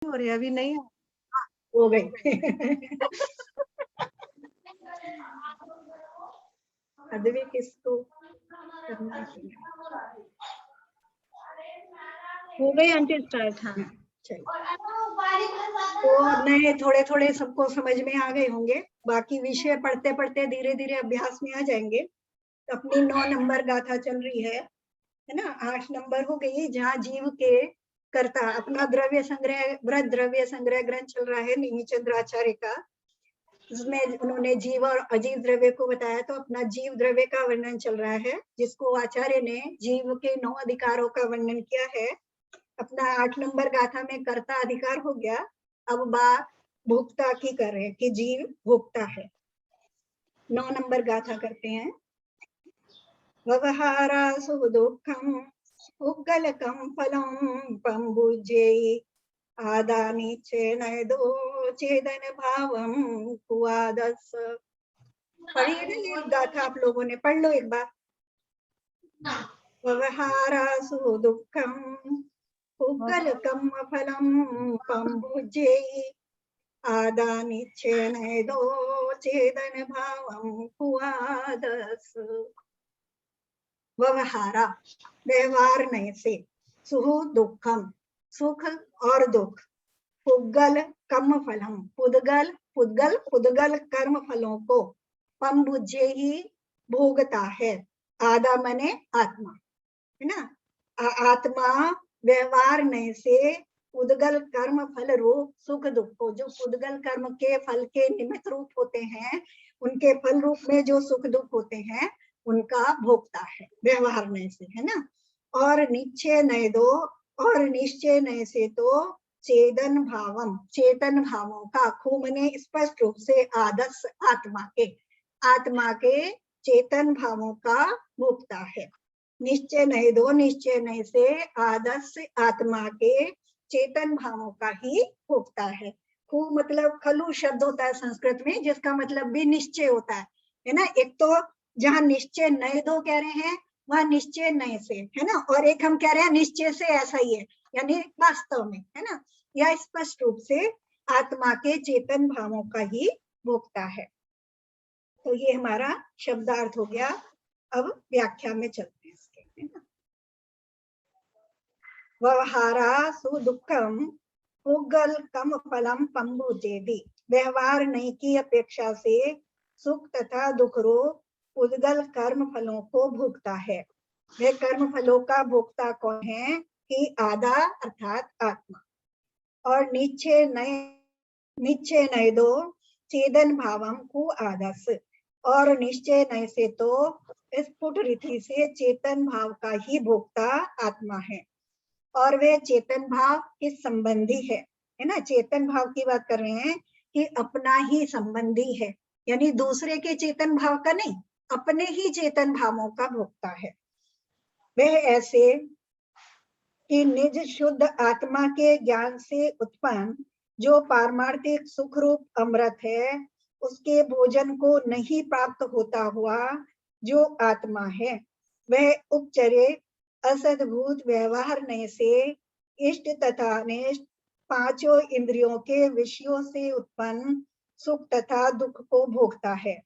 हो रही अभी नहीं हो गई। अदबी किसको करना चाहिए? हो गई आंटी स्टार्ट। हाँ चलिए, तो नए थोड़े थोड़े सबको समझ में आ गए होंगे, बाकी विषय पढ़ते पढ़ते धीरे धीरे अभ्यास में आ जाएंगे। तो अपनी 9 नंबर गाथा चल रही है ना, 8 नंबर हो गई, जहाँ जीव के कर्ता अपना द्रव्य संग्रह, बृहद द्रव्य संग्रह ग्रंथ चल रहा है निमिचंद्राचार्य का। उसमें उन्होंने जीव और अजीव द्रव्य को बताया, तो अपना जीव द्रव्य का वर्णन चल रहा है, जिसको आचार्य ने जीव के 9 अधिकारों का वर्णन किया है। अपना 8 नंबर गाथा में कर्ता अधिकार हो गया। अब बात भोक्ता की कर रहे हैं कि जीव भोक्ता है। 9 नंबर गाथा करते हैं। व्यवहारासु दुःखम् उग्गलकं फलं पम्बुजेयि आदानि चेनयदो चेदन भावम कुआदस। पढ़िए ना ये गाथा, आप लोगों ने पढ़ लो एक बार। व्यवहारासु दुःखम् उग्गलकं फलं पम्बुजेयि आदानि चेनयदो चेदन भावम कुआदस। व्यवहारा व्यवहार से, सुहु दुखम सुख और दुख, पुद्गल कर्म फलम पुद्गल पुद्गल पुद्गल कर्म फलों को, पम्बुजे ही भोगता है। आदा मने आत्मा है ना, आत्मा व्यवहार नहीं से पुद्गल कर्म फल रूप सुख दुख को, जो पुद्गल कर्म के फल के निमित्त रूप होते हैं, उनके फल रूप में जो सुख दुख होते हैं उनका भोगता है व्यवहार नहीं से, है ना। और निश्चय नहीं दो, और निश्चय नहीं से तो चेतन भावम, चेतन भावों का, खूब ने स्पष्ट रूप से आदर्श आत्मा के चेतन भावों का भोगता है। निश्चय नहीं दो, निश्चय नहीं से आदर्श आत्मा के चेतन भावों का ही भोगता है। खूब मतलब खलु शब्द होता है संस्कृत में, जिसका मतलब भी निश्चय होता है ना। एक तो जहाँ निश्चय नहीं दो कह रहे हैं, वह निश्चय नहीं से है ना, और एक हम कह रहे हैं निश्चय से ऐसा ही है, यानी वास्तव में, है ना। यह स्पष्ट रूप से आत्मा के चेतन भावों का ही भोगता है। तो ये हमारा शब्दार्थ हो गया। अब व्याख्या में चलते हैं इसके, है ना। व्यवहारा सुदुखम पुगल कम फलम पम्बुजेदि, व्यवहार नहीं की अपेक्षा से सुख तथा दुख रूप उद्गल कर्म फलों को भोगता है। वह कर्म फलों का भोक्ता कौन है कि आदा अर्थात आत्मा। और निश्चय नय दो चेदन भावम को आदस, और निश्चय नय से तो स्फुट रीति से चेतन भाव का ही भोक्ता आत्मा है। और वे चेतन भाव किस संबंधी है ना, चेतन भाव की बात कर रहे हैं कि अपना ही संबंधी है, यानी दूसरे के चेतन भाव का नहीं, अपने ही चेतन भावों का भोक्ता है। वह ऐसे कि निज शुद्ध आत्मा के ज्ञान से उत्पन्न जो पारमार्थिक सुख रूप अमृत है, उसके भोजन को नहीं प्राप्त होता हुआ जो आत्मा है, वह उपचरित असद्भूत व्यवहार नहीं से इष्ट तथा अनिष्ट पांचों इंद्रियों के विषयों से उत्पन्न सुख तथा दुख को भोगता है।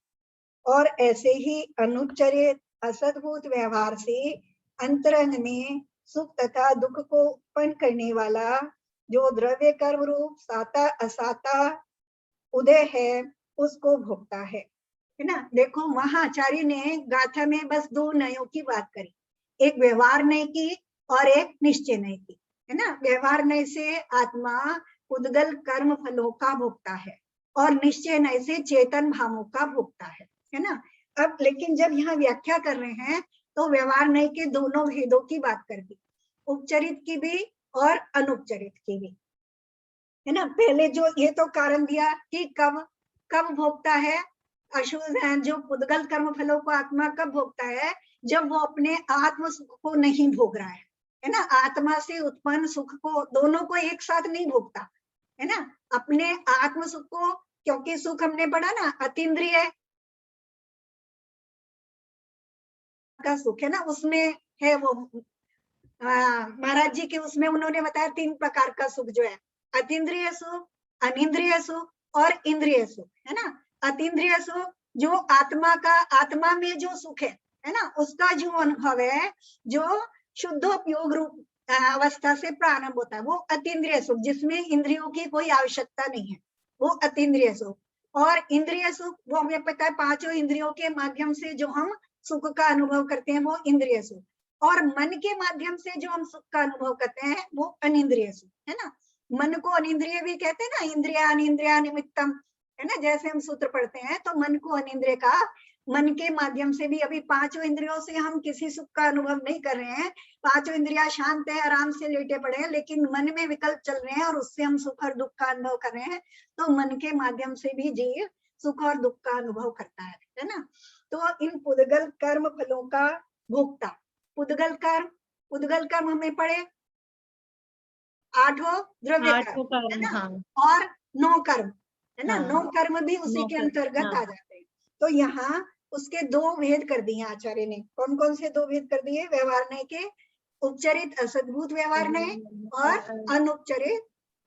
और ऐसे ही अनुच्चरित असद्भूत व्यवहार से अंतरंग में सुख तथा दुख को उत्पन्न करने वाला जो द्रव्य कर्म रूप साता असाता उदय है, उसको भोगता है ना। देखो वहां आचार्य ने गाथा में बस दो नयों की बात करी, एक व्यवहार नय की और एक निश्चय नय की, है ना। व्यवहार नय से आत्मा उद्गल कर्म फलों का भोगता है, और निश्चय नय से चेतन भावों का भोगता है ना। अब लेकिन जब यहाँ व्याख्या कर रहे हैं तो व्यवहार नय के दोनों भेदों की बात कर दी, उपचरित की भी और अनुपचरित की भी, है ना। पहले जो ये तो कारण दिया कि कब कब भोगता है, अशुद्ध जो पुद्गल कर्म फलों को आत्मा कब भोगता है, जब वो अपने आत्म सुख को नहीं भोग रहा है ना। आत्मा से उत्पन्न सुख को दोनों को एक साथ नहीं भोगता, है ना। अपने आत्म सुख को, क्योंकि सुख हमने पढ़ा ना अतीन्द्रिय का सुख है ना, उसमें है वो महाराज जी के उसमें उन्होंने बताया 3 प्रकार का सुख जो है, अतीन्द्रिय सुख, अनिंद्रिय सुख और इंद्रिय सुख, है ना। अतीन्द्रिय सुख जो आत्मा का, आत्मा में जो सुख है ना, उसका जो अनुभव है, जो शुद्धोपयोग रूप अवस्था से प्रारंभ होता है, वो अतीन्द्रिय सुख, जिसमें इंद्रियों की कोई आवश्यकता नहीं है, वो अतीन्द्रिय सुख। और इंद्रिय सुख वो हमें पता है, पांचों इंद्रियों के माध्यम से जो हम सुख का अनुभव करते हैं वो इंद्रिय सुख, और मन के माध्यम से जो हम सुख का अनुभव करते हैं वो अनिंद्रिय सुख, है ना। मन को अनिंद्रिय भी कहते हैं ना, इंद्रिया अनिंद्रिया निमित्तम, है ना, जैसे हम सूत्र पढ़ते हैं, तो मन को अनिंद्रिय का, मन के माध्यम से भी, अभी पांचों इंद्रियों से हम किसी सुख का अनुभव नहीं कर रहे हैं, पांचों इंद्रियां शांत है, आराम से लेटे पड़े हैं, लेकिन मन में विकल्प चल रहे हैं और उससे हम सुख और दुख का अनुभव कर रहे हैं, तो मन के माध्यम से भी जीव सुख और दुख का अनुभव करता है ना। तो इन पुद्गल कर्म फलों का भोक्ता, पुद्गल कर्म हमें पढ़े 8 द्रव्य आठों कर्म, है कर्म, ना, हाँ और 9 कर्म, है ना, हाँ 9 कर्म भी उसी के नौकर, अंतर्गत हाँ आ जाते हैं। तो यहाँ उसके 2 भेद कर दिए आचार्य ने। कौन कौन से 2 भेद कर दिए? व्यवहार के उपचरित असद्भूत व्यवहार और अनुपचरित,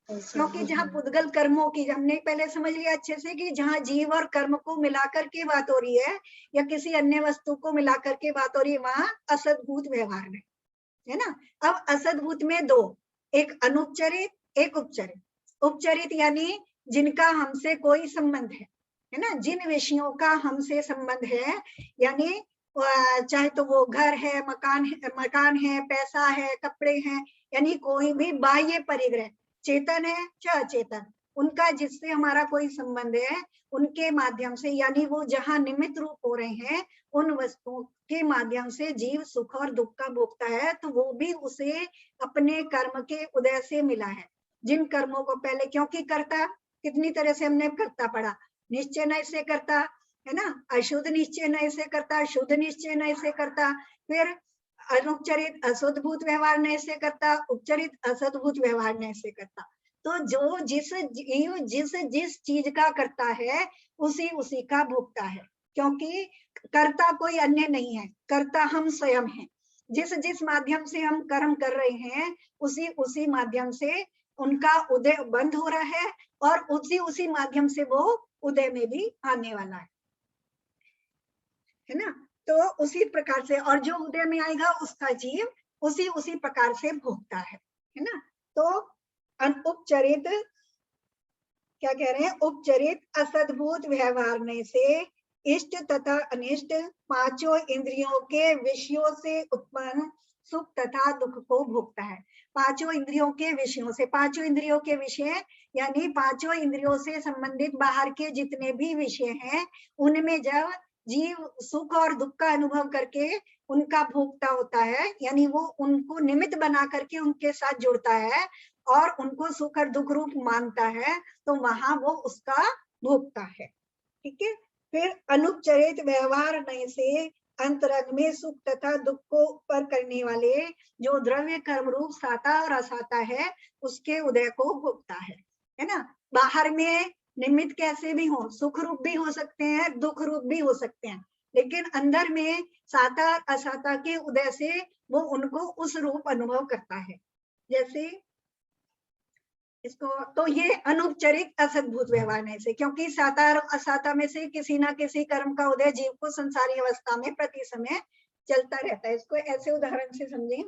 क्योंकि जहाँ पुद्गल कर्मों की हमने पहले समझ लिया अच्छे से कि जहाँ जीव और कर्म को मिलाकर के बात हो रही है या किसी अन्य वस्तु को मिलाकर के बात हो रही है, वहां असद्भूत व्यवहार है ना। अब असद्भूत में 2, एक अनुपचरित, एक उपचरित। उपचरित यानी जिनका हमसे कोई संबंध है ना, जिन विषयों का हमसे संबंध है, यानी चाहे तो वो घर है, मकान है, पैसा है, कपड़े हैं, यानी कोई भी बाह्य परिग्रह, चेतन है चाहे अचेतन, उनका जिससे हमारा कोई संबंध है, उनके माध्यम से, यानी वो जहां निमित्त रूप हो रहे हैं, उन वस्तुओं के माध्यम से जीव सुख और दुख का भोगता है, तो वो भी उसे अपने कर्म के उदय से मिला है। जिन कर्मों को पहले, क्योंकि कर्ता कितनी तरह से हमने कर्ता पढ़ा, निश्चय नय से करता, है ना, अशुद्ध निश्चय नय से करता, शुद्ध निश्चय नय से करता, फिर अनुपचरित असद्भूत व्यवहार नय से करता, उपचरित असद्भूत व्यवहार नय से करता। तो जो जिस जीव जिस चीज का करता है, उसी का भोगता है, क्योंकि कर्ता कोई अन्य नहीं है, कर्ता हम स्वयं हैं। जिस माध्यम से हम कर्म कर रहे हैं, उसी माध्यम से उनका उदय बंद हो रहा है, और उसी माध्यम से वो उदय में भी आने वाला है ना। तो उसी प्रकार से, और जो उदय में आएगा उसका जीव उसी प्रकार से भोगता है ना। तो उपचरित क्या कह रहे हैं? उपचरित असद्भूत व्यवहार से इष्ट तथा अनिष्ट पांचों इंद्रियों के विषयों से उत्पन्न सुख तथा दुख को भोगता है। पांचों इंद्रियों के विषयों से, पांचों इंद्रियों के विषय यानी पांचों इंद्रियों से संबंधित बाहर के जितने भी विषय हैं, उनमें जब जीव सुख और दुख का अनुभव करके उनका भोगता होता है, यानी वो उनको निमित्त बना करके उनके साथ जुड़ता है और उनको सुख और दुख रूप मानता है, तो वहां वो उसका भोगता है। ठीक है। फिर अनुपचरित व्यवहार नय से अंतरंग में सुख तथा दुख को ऊपर करने वाले जो द्रव्य कर्म रूप साता और असाता है, उसके उदय को भोगता है ना। बाहर में निमित्त कैसे भी हो, सुख रूप भी हो सकते हैं, दुख रूप भी हो सकते हैं, लेकिन अंदर में साता और असाता के उदय से वो उनको उस रूप अनुभव करता है। जैसे इसको, तो ये अनुपचरित असद्भूत व्यवहार में से, क्योंकि साता और असाता में से किसी ना किसी कर्म का उदय जीव को संसारी अवस्था में प्रति समय चलता रहता है। इसको ऐसे उदाहरण से समझें,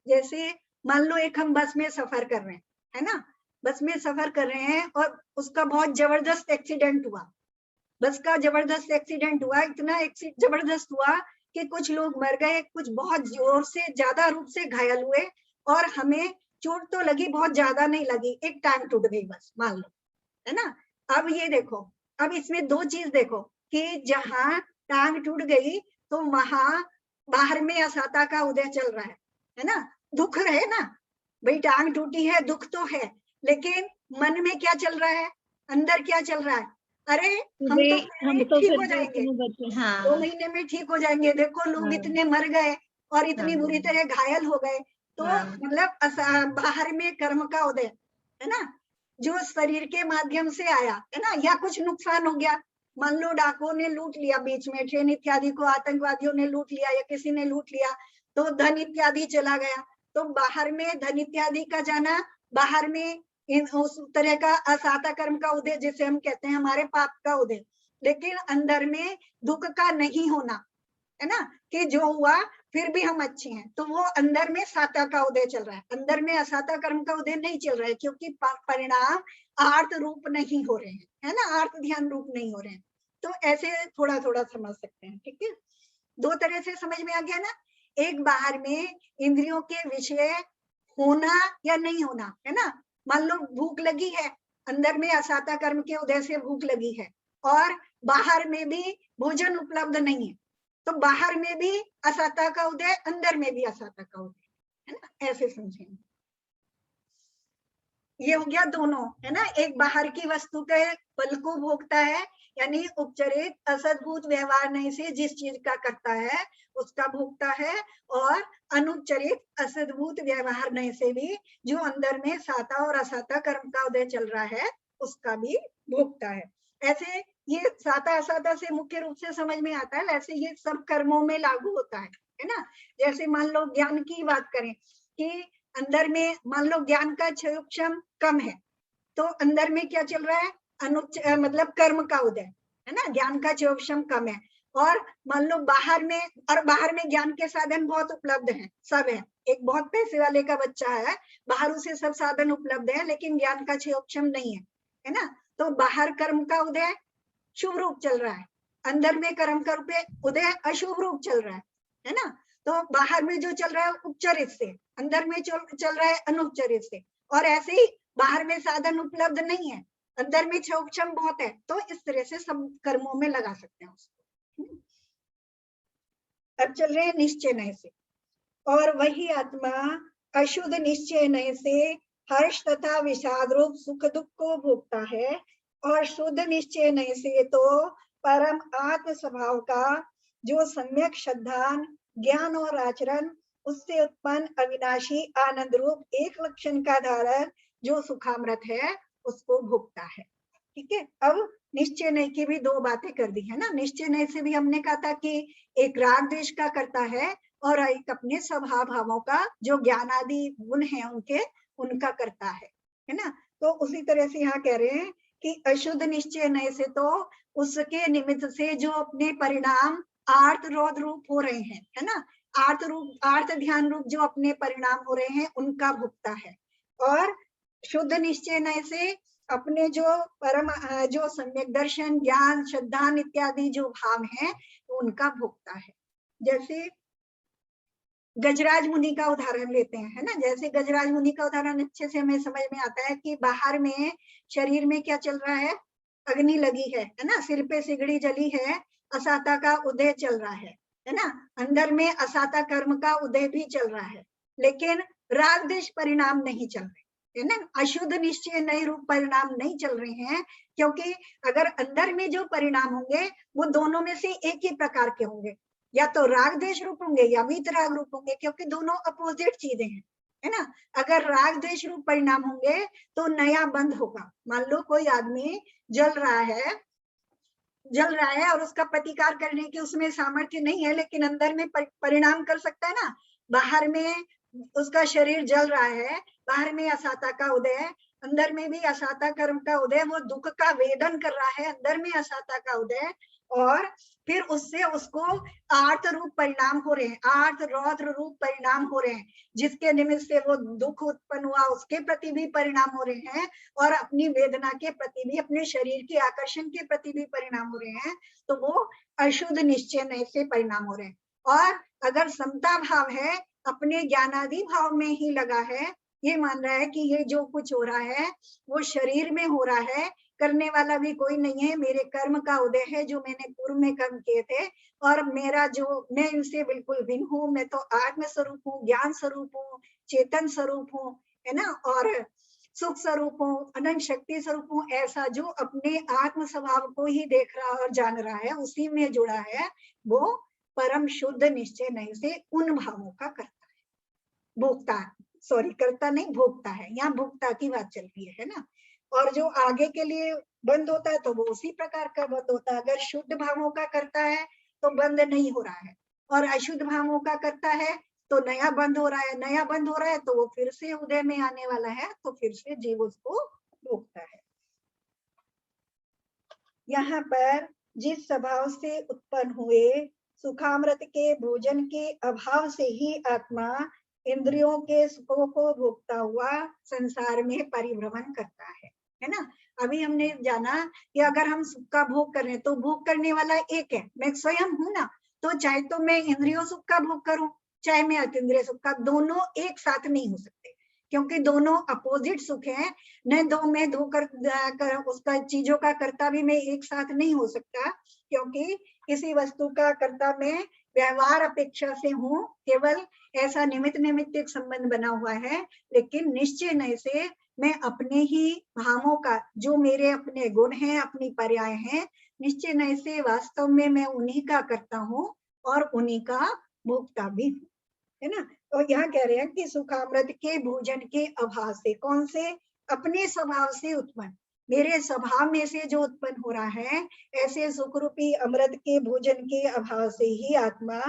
जैसे मान लो एक हम बस में सफर कर रहे हैं, है ना, बस में सफर कर रहे हैं और उसका बहुत जबरदस्त एक्सीडेंट हुआ, बस का जबरदस्त एक्सीडेंट हुआ, इतना जबरदस्त हुआ कि कुछ लोग मर गए, कुछ बहुत जोर से ज्यादा रूप से घायल हुए, और हमें चोट तो लगी, बहुत ज्यादा नहीं लगी, एक टांग टूट गई बस, मान लो, है ना। अब ये देखो, अब इसमें 2 चीज देखो कि जहां टांग टूट गई तो वहां बाहर में असाता का उदय चल रहा है ना, दुख रहे ना, भाई टांग टूटी है, दुख तो है, लेकिन मन में क्या चल रहा है, अंदर क्या चल रहा है, अरे हम तो ठीक हो फिर जाएंगे, 2 हाँ महीने में ठीक हो जाएंगे, देखो लोग हाँ इतने मर गए और इतनी हाँ बुरी तरह घायल हो गए। तो हाँ मतलब बाहर में कर्म का उदय है ना, जो शरीर के माध्यम से आया है ना, या कुछ नुकसान हो गया, मान लो डाकुओं ने लूट लिया, बीच में ट्रेन इत्यादि को आतंकवादियों ने लूट लिया या किसी ने लूट लिया, तो धन इत्यादि चला गया, तो बाहर में धन इत्यादि का जाना, बाहर में इन उस तरह का असाता कर्म का उदय जिसे हम कहते हैं हमारे पाप का उदय, लेकिन अंदर में दुख का नहीं होना, है ना, कि जो हुआ फिर भी हम अच्छे हैं, तो वो अंदर में साता का उदय चल रहा है, अंदर में असाता कर्म का उदय नहीं चल रहा है, क्योंकि परिणाम आर्त रूप नहीं हो रहे हैं, है ना, आर्त ध्यान रूप नहीं हो रहे हैं। तो ऐसे थोड़ा थोड़ा समझ सकते हैं, ठीक है। दो तरह से समझ में आ गया ना, एक बाहर में इंद्रियों के विषय होना या नहीं होना, है ना, मान लो भूख लगी है, अंदर में असाता कर्म के उदय से भूख लगी है, और बाहर में भी भोजन उपलब्ध नहीं है, तो बाहर में भी असाता का उदय, अंदर में भी असाता का उदय, है ना, ऐसे समझेंगे। ये हो गया दोनों, है ना, एक बाहर की वस्तु के फल को भोगता है, यानी उपचरित असद्भूत व्यवहार नहीं से जिस चीज का करता है उसका भोगता है, और अनुचरित असद्भूत व्यवहार नहीं से भी जो अंदर में साता और असाता कर्म का उदय चल रहा है उसका भी भोगता है। ऐसे ये साता असाता से मुख्य रूप से समझ में आता है, वैसे ये सब कर्मों में लागू होता है ना। जैसे मान लो ज्ञान की बात करें कि अंदर में मान लो ज्ञान का क्षम कम है, तो अंदर में क्या चल रहा है, मतलब कर्म का उदय, है ना, ज्ञान का क्षम कम है, और मान लो बाहर में, और बाहर में ज्ञान के साधन बहुत उपलब्ध हैं, सब है, एक बहुत पैसे वाले का बच्चा है, बाहर उसे सब साधन उपलब्ध है लेकिन ज्ञान का क्षम नहीं है ना, तो बाहर कर्म का उदय शुभ रूप चल रहा है, अंदर में कर्म का उदय अशुभ रूप चल रहा है ना, तो बाहर में जो चल रहा है उपचरित से, अंदर में चल रहा है अनुपचरित से, और ऐसे ही बाहर में साधन उपलब्ध नहीं है, अंदर में क्षम बहुत है, तो इस तरह से सब कर्मों में लगा सकते हैं उसको। अब चल रहे हैं निश्चय नय से, और वही आत्मा अशुद्ध निश्चय नय से हर्ष तथा विषाद रूप सुख दुख को भोगता है, और शुद्ध निश्चय नय से तो परम आत्म स्वभाव का जो सम्यक श्रद्धा ज्ञान और आचरण उससे उत्पन्न अविनाशी आनंद रूप एक लक्षण का धारक जो सुखामृत है उसको भोगता है। ठीक है, अब निश्चय नय की भी दो बातें कर दी है ना। निश्चय नय से भी हमने कहा था कि एक राग द्वेष का करता है और एक अपने स्वभाव भावों का जो ज्ञान आदि गुण है उनके उनका करता है ना। तो उसी तरह से यहाँ कह रहे हैं कि अशुद्ध निश्चय नय से तो उसके निमित्त से जो अपने परिणाम आर्त रोध रूप हो रहे हैं, है ना, आर्त रूप आर्त ध्यान रूप जो अपने परिणाम हो रहे हैं उनका भुगता है, और शुद्ध निश्चय नय से अपने जो परम जो सम्यक दर्शन ज्ञान श्रद्धा इत्यादि जो भाव हैं उनका भोगता है। जैसे गजराज मुनि का उदाहरण लेते हैं, है ना, जैसे गजराज मुनि का उदाहरण अच्छे से हमें समझ में आता है कि बाहर में शरीर में क्या चल रहा है, अग्नि लगी है ना, सिर पे सिगड़ी जली है, असाता का उदय चल रहा है ना, अंदर में असाता कर्म का उदय भी चल रहा है, लेकिन राग द्वेष परिणाम नहीं चल रहे, है ना, अशुद्ध निश्चय नए रूप परिणाम नहीं चल रहे हैं, क्योंकि अगर अंदर में जो परिणाम होंगे वो दोनों में से एक ही प्रकार के होंगे, या तो राग द्वेष रूप होंगे या वीत राग रूप होंगे, क्योंकि दोनों अपोजिट चीजें हैं, है ना। अगर राग द्वेष रूप परिणाम होंगे तो नया बंद होगा। मान लो कोई आदमी जल रहा है और उसका प्रतिकार करने की उसमें सामर्थ्य नहीं है, लेकिन अंदर में परिणाम कर सकता है ना, बाहर में उसका शरीर जल रहा है, बाहर में असाता का उदय है, अंदर में भी असाता कर्म का उदय, वो दुख का वेदन कर रहा है, अंदर में असाता का उदय, और फिर उससे उसको आर्त रूप परिणाम हो रहे हैं, आर्त रौद्र रूप परिणाम हो रहे हैं, जिसके निमित्त से वो दुख उत्पन्न हुआ उसके प्रति भी परिणाम हो रहे हैं, और अपनी वेदना के प्रति भी, अपने शरीर के आकर्षण के प्रति भी परिणाम हो रहे हैं, तो वो अशुद्ध निश्चय नय से परिणाम हो रहे हैं। और अगर समता भाव है, अपने ज्ञानादि भाव में ही लगा है, ये मान रहा है कि ये जो कुछ हो रहा है वो शरीर में हो रहा है, करने वाला भी कोई नहीं है, मेरे कर्म का उदय है जो मैंने पूर्व में कर्म किए थे, और मेरा जो मैं इनसे बिल्कुल भिन्न हूँ, मैं तो आत्म स्वरूप हूँ, ज्ञान स्वरूप हूँ, चेतन स्वरूप हूँ, है ना, और सुख स्वरूप हूँ, अनंत शक्ति स्वरूप हूँ, ऐसा जो अपने आत्म स्वभाव को ही देख रहा और जान रहा है, उसी में जुड़ा है, वो परम शुद्ध निश्चय नहीं से उन भावों का करता है, भोगता, सॉरी करता नहीं भोगता है, यहाँ भोगता की बात चल रही है ना। और जो आगे के लिए बंद होता है तो वो उसी प्रकार का बंद होता है, अगर शुद्ध भावों का करता है तो बंद नहीं हो रहा है, और अशुद्ध भावों का करता है तो नया बंद हो रहा है, नया बंद हो रहा है तो वो फिर से उदय में आने वाला है, तो फिर से जीव उसको भोगता है। यहाँ पर जिस स्वभाव से उत्पन्न हुए सुखामृत के भोजन के अभाव से ही आत्मा इंद्रियों के सुखों को भोगता हुआ संसार में परिभ्रमण करता है ना। अभी हमने जाना कि अगर हम सुख का भोग कर रहे हैं तो भोग करने वाला एक है, मैं स्वयं हूं ना, तो चाहे तो मैं इंद्रियों सुख का भोग करूं, चाहे मैं अतीन्द्रिय सुख का, दोनों एक साथ नहीं हो सकते, क्योंकि दोनों अपोजिट सुख हैं। न दो में धो कर उसका चीजों का कर्ता भी मैं एक साथ नहीं हो सकता, क्योंकि किसी वस्तु का कर्ता में व्यवहार अपेक्षा से हूँ, केवल ऐसा निमित्त निमित्तिक संबंध बना हुआ है, लेकिन निश्चय नय से मैं अपने ही भावों का, जो मेरे अपने गुण हैं, अपनी पर्याय हैं, निश्चय नय से वास्तव में मैं उन्हीं का करता हूँ और उन्हीं का भोक्ता भी हूँ, है ना। तो यहाँ कह रहे हैं कि सुखामृत के भोजन के अभाव से, कौन से, अपने स्वभाव से उत्पन्न, मेरे स्वभाव में से जो उत्पन्न हो रहा है, ऐसे सुख रूपी अमृत के भोजन के अभाव से ही आत्मा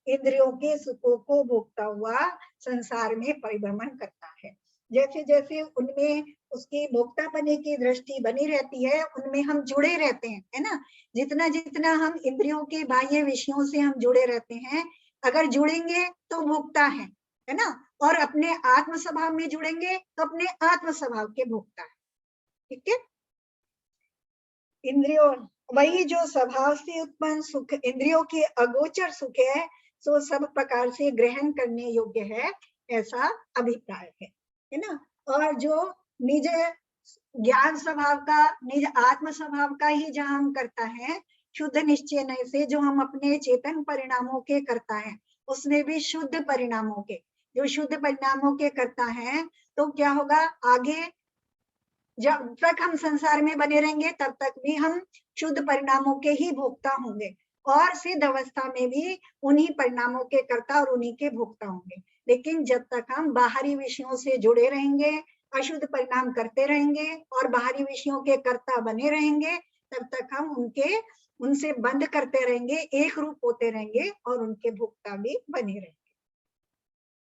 इंद्रियों के सुखों को भोगता हुआ संसार में परिभ्रमण करता है। जैसे जैसे उनमें उसकी भोक्तापने की दृष्टि बनी रहती है, उनमें हम जुड़े रहते हैं, है ना। जितना जितना हम इंद्रियों के बाह्य विषयों से हम जुड़े रहते हैं, अगर जुड़ेंगे तो भोक्ता है ना, और अपने आत्म स्वभाव में जुड़ेंगे तो अपने आत्म स्वभाव के भोक्ता है, ठीक है। इंद्रियों, वही जो स्वभाव से उत्पन्न सुख इंद्रियों के अगोचर सुख है, सो सब प्रकार से ग्रहण करने योग्य है, ऐसा अभिप्राय है ना। और जो निज ज्ञान स्वभाव का, निज आत्म स्वभाव का ही जहां हम करता है, शुद्ध निश्चय नय से जो हम अपने चेतन परिणामों के करता है, उसमें भी शुद्ध परिणामों के, जो शुद्ध परिणामों के करता है, तो क्या होगा आगे, जब तक हम संसार में बने रहेंगे तब तक भी हम शुद्ध परिणामों के ही भोक्ता होंगे, और सिद्ध अवस्था में भी उन्हीं परिणामों के कर्ता और उन्हीं के भोक्ता होंगे। लेकिन जब तक हम बाहरी विषयों से जुड़े रहेंगे, अशुद्ध परिणाम करते रहेंगे और बाहरी विषयों के कर्ता बने रहेंगे, तब तक हम उनसे बंद करते रहेंगे, एक रूप होते रहेंगे और उनके भोक्ता भी बने रहेंगे।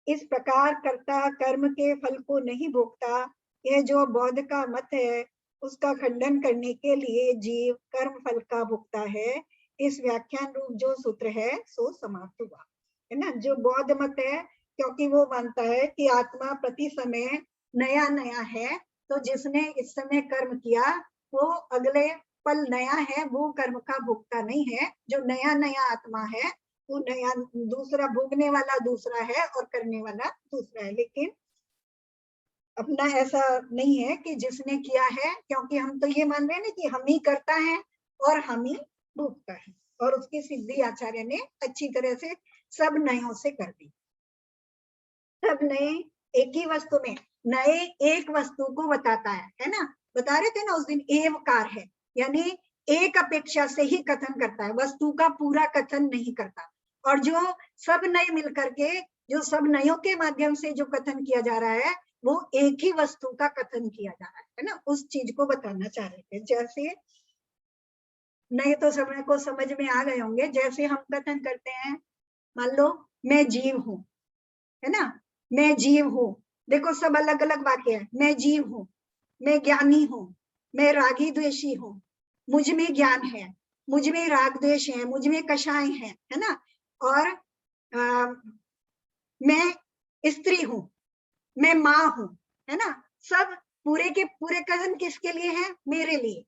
इस प्रकार कर्ता कर्म के फल को नहीं भोगता, यह जो बौद्ध का मत है, उसका खंडन करने के लिए जीव कर्म फल का भोगता है। इस व्याख्यान रूप जो सूत्र है सो समाप्त हुआ, है ना। जो बौद्ध मत है, क्योंकि वो मानता है कि आत्मा प्रति समय नया नया है, तो जिसने इस समय कर्म किया वो अगले पल नया है, वो कर्म का भोगता नहीं है। जो नया नया आत्मा है वो नया, दूसरा भोगने वाला दूसरा है और करने वाला दूसरा है। लेकिन अपना ऐसा नहीं है कि जिसने किया है, क्योंकि हम तो ये मान रहे हैं ना कि हम ही करता है और हम ही भोगता है, और उसकी सिद्धि आचार्य ने अच्छी तरह से सब नयों से कर दी। सब नए एक ही वस्तु में, नए एक वस्तु को बताता है ना। बता रहे थे ना उस दिन, एवकार है, यानी एक अपेक्षा से ही कथन करता है, वस्तु का पूरा कथन नहीं करता। और जो सब नए मिलकर के, जो सब नयों के माध्यम से जो कथन किया जा रहा है, वो एक ही वस्तु का कथन किया जा रहा है ना, उस चीज को बताना चाह रहे थे। जैसे नए तो समय को समझ में आ गए होंगे, जैसे हम कथन करते हैं, मान लो मैं जीव हूं, है ना, मैं जीव हूं, देखो सब अलग अलग वाक्य है। मैं जीव हूं, मैं ज्ञानी हूं, मैं रागी द्वेषी हूं, मुझ में ज्ञान है, मुझ में राग द्वेष है, मुझ में कषाय है ना। और मैं स्त्री हूं, मैं माँ हूं, है ना। सब पूरे के पूरे कथन किसके लिए है? मेरे लिए,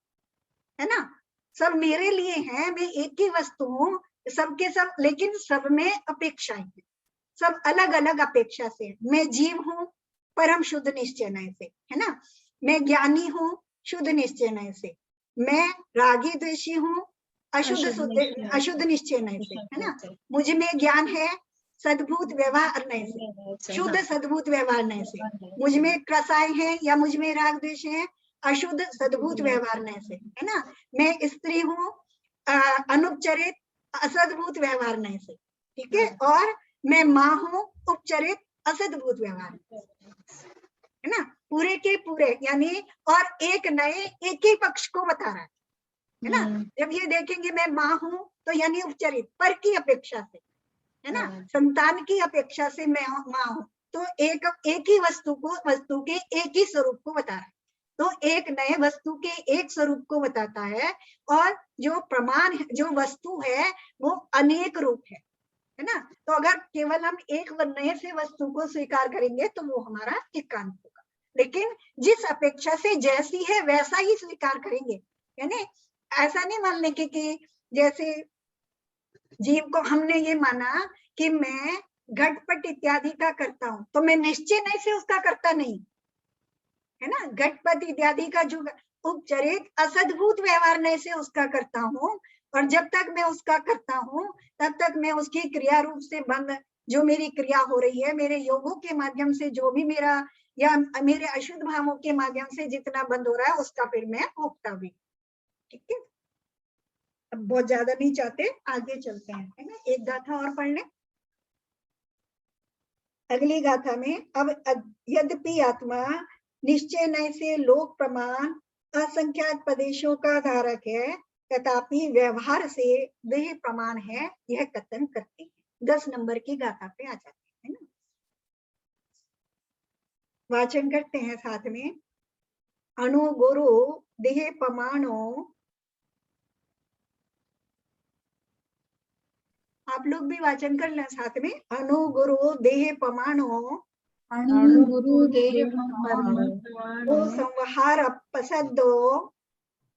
है ना। सब मेरे लिए है, मैं एक ही वस्तु हूँ, सबके सब, लेकिन सब में अपेक्षाएं हैं, सब अलग अलग अपेक्षा से। मैं जीव हूँ परम शुद्ध निश्चय नय से, है ना। मैं ज्ञानी हूँ शुद्ध निश्चय नय से। मैं रागी द्वेषी हूँ अशुद्ध निश्चय नय से, है ना। मुझ में ज्ञान है सद्भूत व्यवहार नय से, शुद्ध सद्भूत व्यवहार नय से। मुझ में कसाय है या मुझ में राग द्वेष है, अशुद्ध सद्भूत व्यवहार नय से, है ना। मैं स्त्री हूँ अनुपचरित असद्भूत व्यवहार नय से, ठीक है। और मैं माँ हूँ उपचरित असद्भूत व्यवहार, है ना। पूरे के पूरे, यानी और एक नए एक ही पक्ष को बता रहा है ना। जब ये देखेंगे मैं माँ हूं, तो यानी उपचरित पर की अपेक्षा से, है ना। संतान की अपेक्षा से मैं माँ हूँ, तो एक ही वस्तु के एक ही स्वरूप को बता रहा है। तो एक नए वस्तु के एक स्वरूप को बताता है, और जो प्रमाण है, जो वस्तु है वो अनेक रूप है ना। तो अगर केवल हम एक नए से वस्तु को स्वीकार करेंगे तो वो हमारा एकांत होगा, लेकिन जिस अपेक्षा से जैसी है वैसा ही स्वीकार करेंगे। यानी ऐसा नहीं मान लेंगे कि जैसे जीव को हमने ये माना कि मैं घटपट इत्यादि का करता हूं, तो मैं निश्चय नहीं से उसका करता नहीं, है ना। घटपट इत्यादि का जो उपचरित असद्भूत व्यवहार नहीं से उसका करता हूँ, और जब तक मैं उसका करता हूँ तब तक मैं उसकी क्रिया रूप से बंद, जो मेरी क्रिया हो रही है मेरे योगों के माध्यम से, जो भी मेरा या मेरे अशुद्ध भावों के माध्यम से जितना बंद हो रहा है उसका फिर मैं भोगता भी। ठीक है, अब बहुत ज्यादा नहीं चाहते, आगे चलते हैं, है ना। एक गाथा और पढ़ लें अगली गाथा में। अब यद्यपि आत्मा निश्चय नय से लोक प्रमाण असंख्यात प्रदेशों का धारक है, तथापि व्यवहार से देह प्रमाण है, यह कथन करती है। 10 नंबर की गाथा पे आ जाते हैं, है ना। वाचन करते हैं साथ में। अणु गुरु देह प्रमाणो, आप लोग भी वाचन कर लें साथ में। अणु गुरु देह प्रमाणो, अणु गुरु देह प्रमाणो, ओ संवहार पसदो,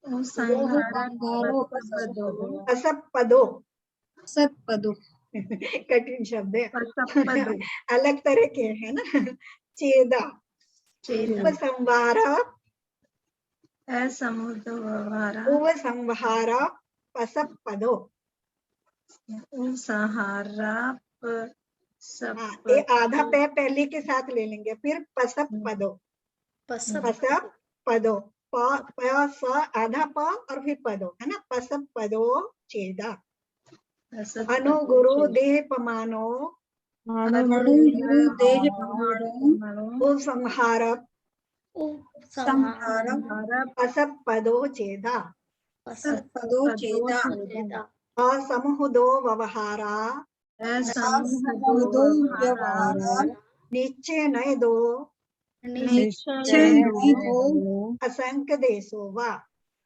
संहारो असपदो। सत्पदो, कठिन शब्द है, अलग तरह के है ना। चेदा, उपसंहार, उपसंहार पसपदो। ये आधा पे पहले के साथ ले लेंगे, फिर पसपदो, पसपदो, आधा प और फिर पदो, है ना। पसपदो चेदा। अनु गुरु देह प्रमाणो, अणु गुरु देह प्रमाणो, उपसंहार संहार पसपदो चेदा। सत्पदो चेदा, असमुदो व्यवहारा, असमुदो व्यवहारा, निश्चय नय दो, निश्चय निधो, असंख्य देशो वा।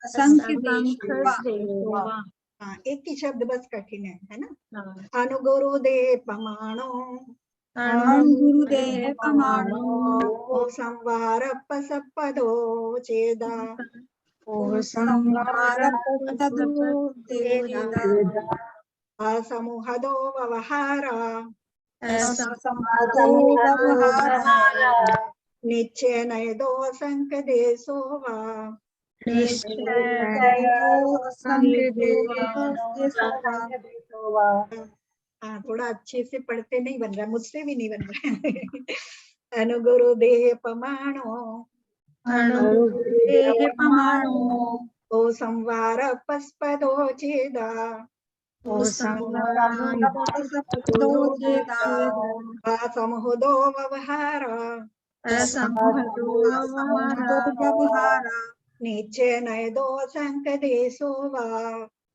असंख्य देशो वा। हाँ, एक ही शब्द बस कठिन है ना। अनुगुरु दे प्रमाणो, अणु गुरु देह प्रमाणो, ओ संवार पसपदो चेदा। संहार पसपदो चेदा, असमुहदो व्यवहारा, असमुदो व्यवहारा, निश्चय नय दो असंख्य देशो वा। निश्चय निधो, असंख्य देशो वा। हाँ, थोड़ा अच्छे से पढ़ते नहीं बन रहा, मुझसे भी नहीं बन रहा। अनुगुरु देह प्रमाणो, अणु गुरु देह प्रमाणो, ओ संवार पसपदो चेदा। संहार पसपदो चेदा, असमुदो व्यवहार, असमुदो व्यवहारा, निश्चय नय दो असंख्य देशो वा।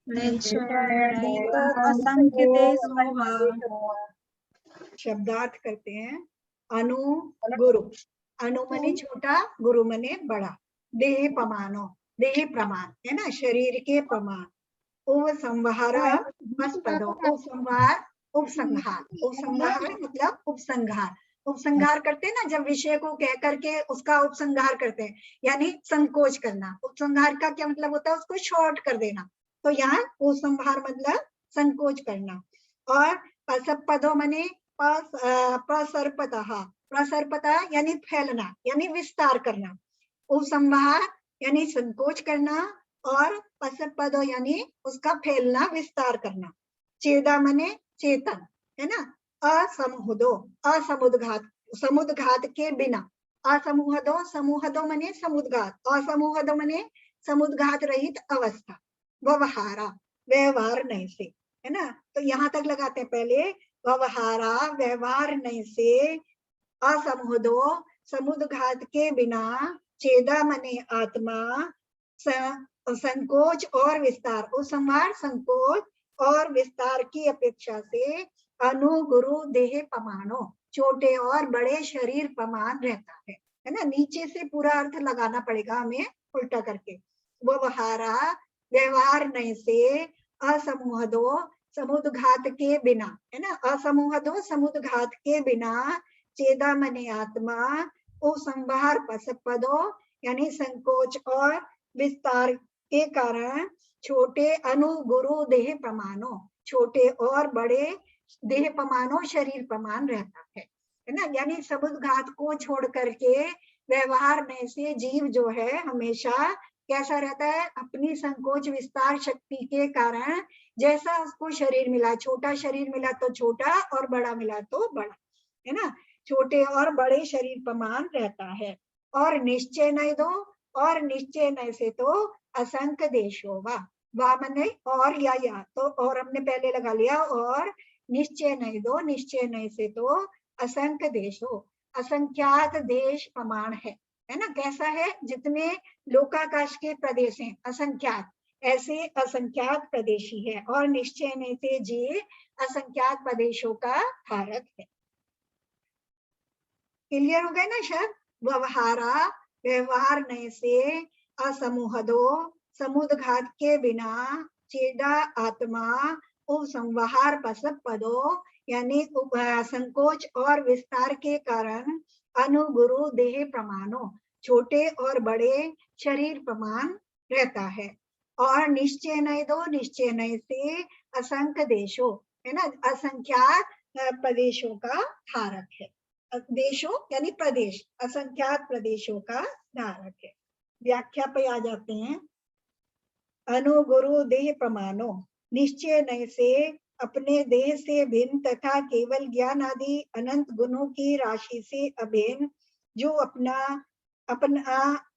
निश्चय निधो, असंख्य देशो वा। शब्दार्थ करते हैं। अनु गुरु, अनु मने छोटा, गुरु मने बड़ा। देह प्रमाणो, देह प्रमाण है ना, शरीर के प्रमाण। उपसंहार पसपदो, उपसंहार उपसंहार, उपसंहार मतलब उपसंहार। उपसंहार करते हैं ना, जब विषय को कह करके उसका उपसंहार करते हैं, यानी संकोच करना। उपसंहार का क्या मतलब होता है, उसको शॉर्ट कर देना। तो यहाँ उपसंहार मतलब संकोच करना। और पसपदो मने प्रसर्पतः, प्रसर्पतः यानी फैलना, यानी विस्तार करना। उपसंहार यानी संकोच करना, और पसपदो यानी उसका फैलना, विस्तार करना। चेदा मने चेतन, है ना। असमुदो, असमुदघात, समुदघात के बिना। असमुहदो, समूहदो मने समुदघात, असमुहदो मने समुदघात रहित अवस्था। व्यवहारा, व्यवहार नहीं से, है ना। तो यहाँ तक लगाते हैं पहले। व्यवहारा, व्यवहार नहीं से। असमुदो, समुदघात के बिना। चेदा मने आत्मा, संकोच और विस्तार, उपसंहार संकोच और विस्तार की अपेक्षा से अनुगुरु देह पमानो, छोटे और बड़े शरीर पमान रहता है ना। नीचे से पूरा अर्थ लगाना पड़ेगा हमें उल्टा करके। व्यवहारा, व्यवहार नहीं से, असमूह दो, समुद्घात के बिना, है ना। असमूह दो, समुद्घात के बिना, चेदा मने आत्मा, उपसंहार पदो, यानी संकोच और विस्तार के कारण, छोटे अनुगुरु देह प्रमाणो, छोटे और बड़े देह प्रमाणो शरीर प्रमाण रहता है ना। यानी समुद्घात को छोड़ करके व्यवहार में से जीव जो है हमेशा कैसा रहता है, अपनी संकोच विस्तार शक्ति के कारण जैसा उसको शरीर मिला, छोटा शरीर मिला तो छोटा और बड़ा मिला तो बड़ा, है ना। छोटे और बड़े शरीर प्रमाण रहता है। और निश्चय नहीं दो, और निश्चय नहीं से तो असंख्य देशो वा मने और या तो और हमने पहले लगा लिया, और निश्चय नहीं दो, निश्चय नहीं से तो असंख्य देशो, असंख्यात देश प्रमाण है ना। कैसा है, जितने लोकाकाश के प्रदेश हैं असंख्यात, ऐसे असंख्यात प्रदेशी है। और निश्चय नहीं से जी असंख्यात प्रदेशों का धारक है। क्लियर हो गए ना शब्द। व्यवहारा, व्यवहार नहीं से, असमूह दो, समुद्घात के बिना, चेदा आत्मा, उपसंहार पदो, यानी संकोच और विस्तार के कारण, अनुगुरु देह प्रमाणो, छोटे और बड़े शरीर प्रमाण रहता है। और निश्चय नहीं दो, निश्चय नहीं से असंख्य देशों, है ना, असंख्यात प्रदेशों का धारक है। देशों यानी प्रदेश, असंख्यात प्रदेशों का धारक है। व्याख्या पे आ जाते हैं। अनुगुरु देह प्रमाणो, निश्चय नहीं से अपने देह से भिन्न तथा केवल ज्ञान आदि अनंत गुणों की राशि से अभिन्न, जो अपना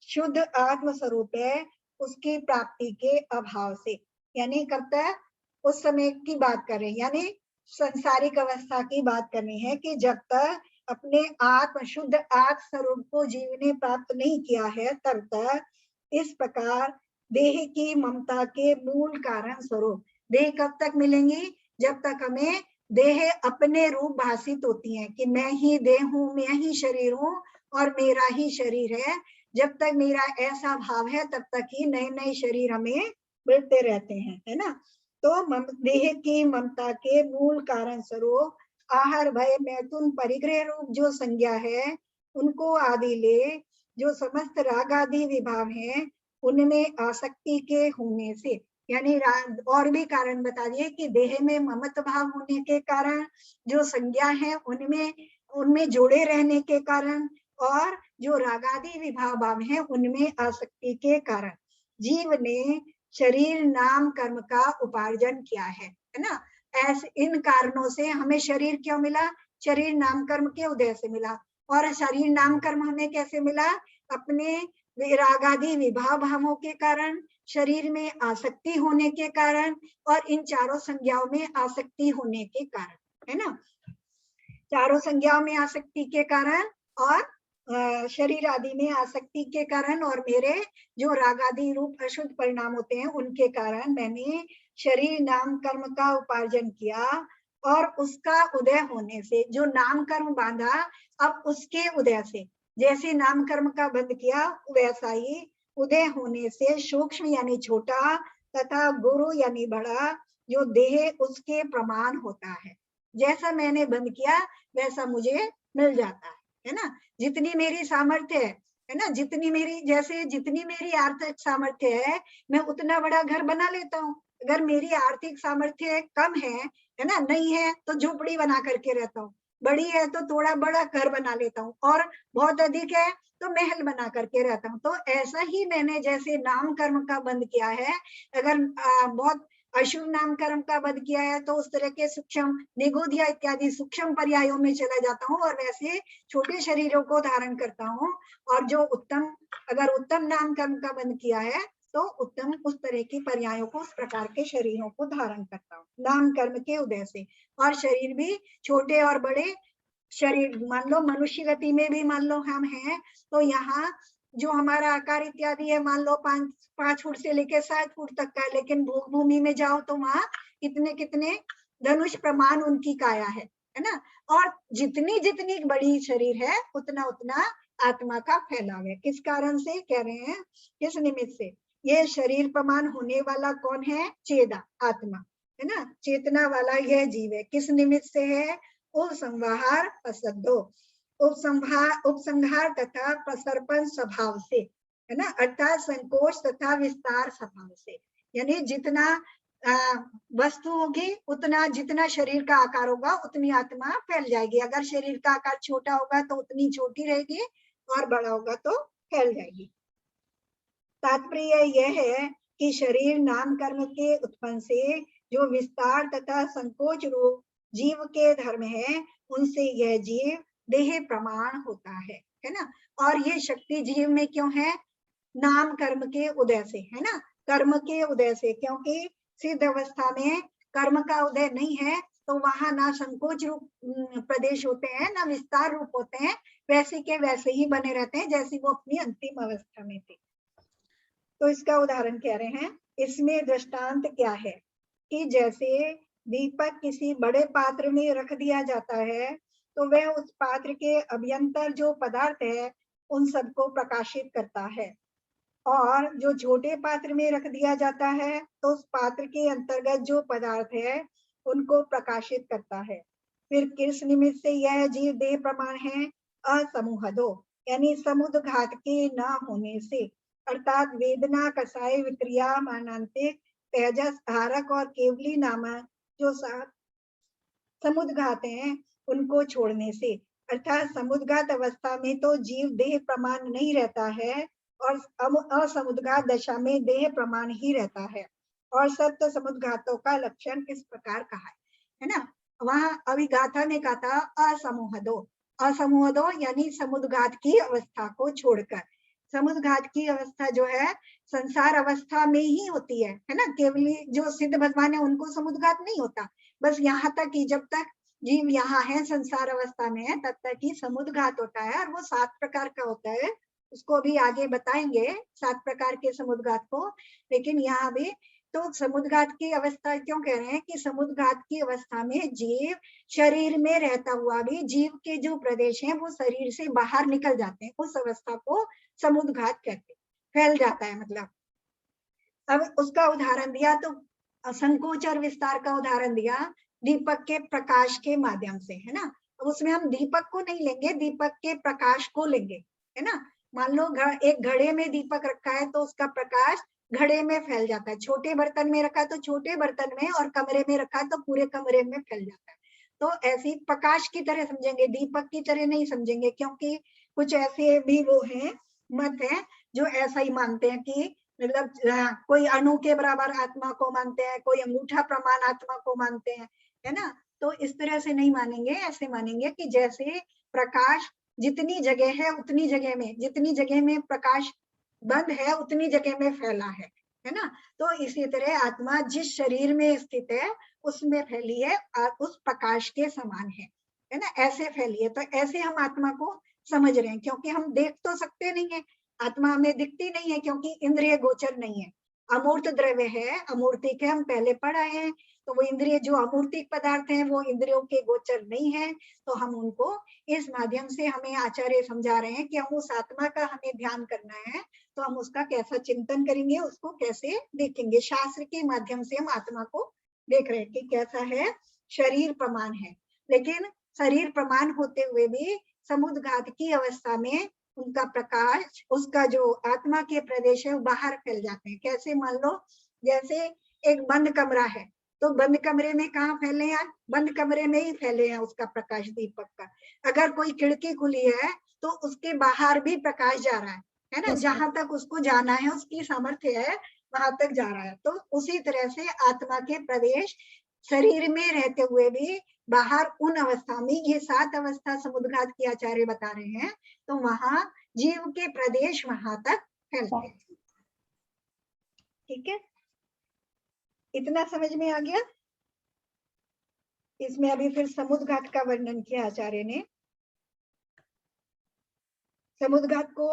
शुद्ध आत्म स्वरूप है, उसकी प्राप्ति के अभाव से, यानी कब तक, उस समय की बात करें, यानी संसारिक अवस्था की बात करनी है कि जब तक अपने आत्म शुद्ध आत्म स्वरूप को जीव ने प्राप्त नहीं किया है, तब तक इस प्रकार देह की ममता के मूल कारण स्वरूप, देह कब तक मिलेंगी, जब तक हमें देह अपने रूप भाषित होती है कि मैं ही देह हूँ, मैं ही शरीर हूँ और मेरा ही शरीर है। जब तक मेरा ऐसा भाव है तब तक ही नए नए शरीर हमें मिलते रहते हैं, है ना। तो देह की ममता के मूल कारण स्वरूप आहार भय मैथुन परिग्रह रूप जो संज्ञा है, उनको आदि ले, जो समस्त राग आदि विभाव है, उनमें आसक्ति के होने से, यानी और भी कारण बता दिए कि देह में ममत्व भाव होने के कारण, जो संज्ञा है उनमें जोड़े रहने के कारण, और जो रागादि विभाव भाव है उनमें आसक्ति के कारण जीव ने शरीर नाम कर्म का उपार्जन किया है ना। ऐसे इन कारणों से हमें शरीर क्यों मिला, शरीर नाम कर्म के उदय से मिला। और शरीर नाम कर्म हमें कैसे मिला, अपने रागादि विभाव भावों के कारण, शरीर में आसक्ति होने के कारण, और इन चारों संज्ञाओं में आसक्ति होने के कारण, है ना। चारों संज्ञाओं में आसक्ति के कारण और शरीर आदि में आसक्ति के कारण, और मेरे जो राग आदि रूप अशुद्ध परिणाम होते हैं उनके कारण मैंने शरीर नाम कर्म का उपार्जन किया। और उसका उदय होने से जो नाम कर्म बांधा, अब उसके उदय से, जैसे नाम कर्म का बंध किया वैसा ही उदय होने से सूक्ष्म यानी छोटा तथा गुरु यानी बड़ा जो देह उसके प्रमाण होता है। जैसा मैंने बंद किया वैसा मुझे मिल जाता है ना। जितनी मेरी सामर्थ्य है ना, जितनी मेरी आर्थिक सामर्थ्य है, मैं उतना बड़ा घर बना लेता हूँ। अगर मेरी आर्थिक सामर्थ्य कम है ना, नहीं है तो झोपड़ी बना करके रहता हूँ, बड़ी है तो थोड़ा बड़ा घर बना लेता हूँ, और बहुत अधिक है तो महल बना करके रहता हूँ। तो ऐसा ही मैंने जैसे नाम कर्म का बंद किया है, अगर बहुत अशुभ नाम कर्म का बंद किया है तो उस तरह के सूक्ष्म निगोधिया इत्यादि सूक्ष्म पर्यायों में चला जाता हूँ, और वैसे छोटे शरीरों को धारण करता हूँ। और जो अगर उत्तम नाम कर्म का बंद किया है तो उत्तम उस तरह की पर्यायों को, उस प्रकार के शरीरों को धारण करता हूँ नाम कर्म के उदय से। और शरीर भी छोटे और बड़े शरीर, मान लो मनुष्य गति में भी मान लो हम हैं, तो यहाँ जो हमारा आकार इत्यादि है, मान लो 5 फुट से लेकर 7 फुट तक का है, लेकिन भूमि में जाओ तो वहां कितने धनुष प्रमाण उनकी काया है ना। और जितनी जितनी बड़ी शरीर है उतना उतना आत्मा का फैलाव है। किस कारण से कह रहे हैं, किस निमित्त से? ये शरीर प्रमाण होने वाला कौन है? चेदा, आत्मा है ना, चेतना वाला यह जीव है। किस निमित्त से है? उपसंहार प्रसद्धो, उपसंहार तथा प्रसर्पण स्वभाव से, है ना, अर्थात संकोच तथा विस्तार स्वभाव से। यानी जितना वस्तु होगी उतना, जितना शरीर का आकार होगा उतनी आत्मा फैल जाएगी। अगर शरीर का आकार छोटा होगा तो उतनी छोटी रहेगी, और बड़ा होगा तो फैल जाएगी। तात्पर्य यह है कि शरीर नाम कर्म के उत्पन्न से जो विस्तार तथा संकोच रूप जीव के धर्म है, उनसे यह जीव देह प्रमाण होता है ना। और ये शक्ति जीव में क्यों है? नाम कर्म के उदय से, है ना, कर्म के उदय से। क्योंकि सिद्ध अवस्था में कर्म का उदय नहीं है तो वहां ना संकोच रूप प्रदेश होते हैं, ना विस्तार रूप होते हैं, वैसे के वैसे ही बने रहते हैं जैसे वो अपनी अंतिम अवस्था में थे। तो इसका उदाहरण कह रहे हैं, इसमें दृष्टांत क्या है कि जैसे दीपक किसी बड़े पात्र में रख दिया जाता है तो वह उस पात्र के अभ्यंतर जो पदार्थ है उन सबको प्रकाशित करता है, और जो छोटे पात्र में रख दिया जाता है तो उस पात्र के अंतर्गत जो पदार्थ है उनको प्रकाशित करता है। फिर किस निमित्त से यह जीव देह प्रमाण है? असमूहदो, यानी समुद्घात के न होने से, अर्थात वेदना, कसाय, विक्रिया, मानांतिक, तेजस, धारक और केवली नामक जो समुद्घात हैं उनको छोड़ने से। अर्थात समुद्घात अवस्था में तो जीव देह प्रमाण नहीं रहता है, और असमुद्घात दशा में देह प्रमाण ही रहता है। और सप्त समुद्घातों का लक्षण किस प्रकार कहा है ना। वहां अभी गाथा में कहा था असमूहदो, असमूहदो यानी समुद्घात की अवस्था को छोड़कर। समुद्घात की अवस्था जो है संसार अवस्था में ही होती है ना। केवली जो सिद्ध भगवान है उनको समुद्घात नहीं होता, बस यहाँ तक कि जब तक जीव यहाँ है संसार अवस्था में है तब तक ही समुद्घात होता है, और वो 7 प्रकार का होता है। उसको भी आगे बताएंगे 7 प्रकार के समुद्घात को। लेकिन यहाँ भी तो समुद्घात की अवस्था क्यों कह रहे हैं कि समुद्घात की अवस्था में जीव शरीर में रहता हुआ भी जीव के जो प्रदेश हैं वो शरीर से बाहर निकल जाते हैं, उस अवस्था को समुद्घात कहते हैं, फैल जाता है मतलब। अब उसका उदाहरण दिया तो संकोच और विस्तार का उदाहरण दिया दीपक के प्रकाश के माध्यम से, है ना। उसमें हम दीपक को नहीं लेंगे, दीपक के प्रकाश को लेंगे, है ना। मान लो एक घड़े में दीपक रखा है तो उसका प्रकाश घड़े में फैल जाता है, छोटे बर्तन में रखा तो छोटे बर्तन में, और कमरे में रखा तो पूरे कमरे में फैल जाता है। तो ऐसी प्रकाश की तरह समझेंगे, दीपक की तरह नहीं समझेंगे, क्योंकि कुछ ऐसे भी वो हैं मत है जो ऐसा ही मानते हैं कि मतलब कोई अणु के बराबर आत्मा को मानते हैं, कोई अंगूठा प्रमाण आत्मा को मानते हैं, है ना। तो इस तरह से नहीं मानेंगे, ऐसे मानेंगे कि जैसे प्रकाश जितनी जगह है उतनी जगह में, जितनी जगह में प्रकाश बंद है उतनी जगह में फैला है ना। तो इसी तरह आत्मा जिस शरीर में स्थित है उसमें फैली है, उस प्रकाश के समान है ना, ऐसे फैली है। तो ऐसे हम आत्मा को समझ रहे हैं, क्योंकि हम देख तो सकते नहीं है, आत्मा हमें दिखती नहीं है क्योंकि इंद्रिय गोचर नहीं है, अमूर्त द्रव्य है, अमूर्तिक है, हम पहले पढ़ा है। तो वो इंद्रिय जो अमूर्तिक पदार्थ हैं वो इंद्रियों के गोचर नहीं है, तो हम उनको इस माध्यम से हमें आचार्य समझा रहे हैं कि हम उस आत्मा का हमें ध्यान करना है, तो हम उसका कैसा चिंतन करेंगे, उसको कैसे देखेंगे। शास्त्र के माध्यम से हम आत्मा को देख रहे हैं कि कैसा है, शरीर प्रमाण है। लेकिन शरीर प्रमाण होते हुए भी समुद्घात की अवस्था में उनका प्रकाश, उसका जो आत्मा के प्रदेश है वो बाहर फैल जाते हैं। कैसे? मान लो जैसे एक बंद कमरा है, तो बंद कमरे में कहाँ फैले हैं? बंद कमरे में ही फैले हैं उसका प्रकाश दीपक का। अगर कोई खिड़की खुली है तो उसके बाहर भी प्रकाश जा रहा है ना, जहां तक उसको जाना है, उसकी सामर्थ्य है वहां तक जा रहा है। तो उसी तरह से आत्मा के प्रदेश शरीर में रहते हुए भी बाहर उन अवस्था में, ये 7 अवस्था समुद्घात की आचार्य बता रहे हैं, तो वहां जीव के प्रदेश वहां तक फैलते हैं। ठीक है, इतना समझ में आ गया। इसमें अभी फिर समुद्घात का वर्णन किया आचार्य ने। समुद्घात को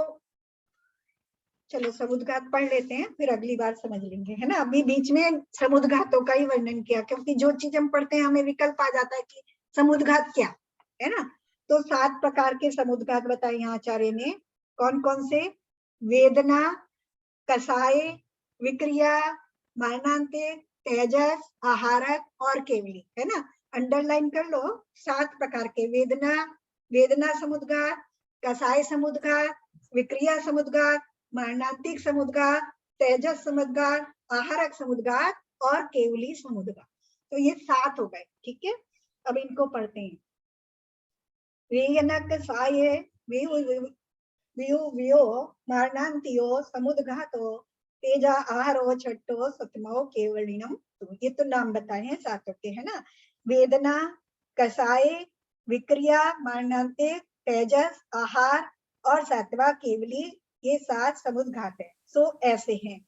चलो समुद्घात पढ़ लेते हैं, फिर अगली बार समझ लेंगे, है ना। अभी बीच में समुद्घातों का ही वर्णन किया, क्योंकि जो चीज हम पढ़ते हैं हमें विकल्प आ जाता है कि समुद्घात क्या है ना। तो 7 प्रकार के समुद्घात बताए यहाँ आचार्य ने। कौन कौन से? वेदना, कसाय, विक्रिया, मारणांतिक, तेजस, आहारक और केवली, है ना। अंडरलाइन कर लो। 7 प्रकार के वेदना, वेदना समुद्घात, कसाय समुद्घात, विक्रिया समुद्घात, मारणांतिक समुद्घात, तेजस समुद्घात, आहारक समुद्घात और केवली समुद्घात। तो ये 7 हो गए, ठीक है। अब इनको पढ़ते हैं। वेयना कसाय वियो मारणांतियो समुद्घातो तेजा आहारो छठो सतमो केवलिनम। तो ये तो नाम बताए हैं 7 के, है ना। वेदना, कसाय, विक्रिया, मारणांतिक, तेजस, आहार और 7वां केवली, ये 7 समुद्घात है। सो ऐसे हैं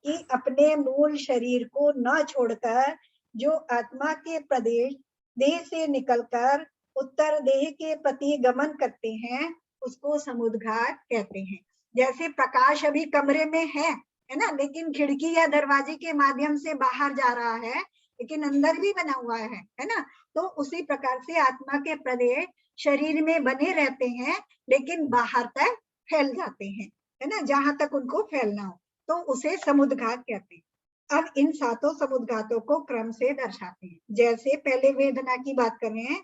कि अपने मूल शरीर को न छोड़कर जो आत्मा के प्रदेश देह से निकलकर उत्तर देह के प्रति गमन करते हैं उसको समुद्घात कहते हैं। जैसे प्रकाश अभी कमरे में है ना, लेकिन खिड़की या दरवाजे के माध्यम से बाहर जा रहा है, लेकिन अंदर भी बना हुआ है ना। तो उसी प्रकार से आत्मा के प्रदेश शरीर में बने रहते हैं, लेकिन बाहर तक फैल जाते हैं, है ना, जहां तक उनको फैलना हो, तो उसे समुद्घात कहते हैं। अब इन 7 समुद्घातों को क्रम से दर्शाते हैं। जैसे पहले वेदना की बात कर रहे हैं।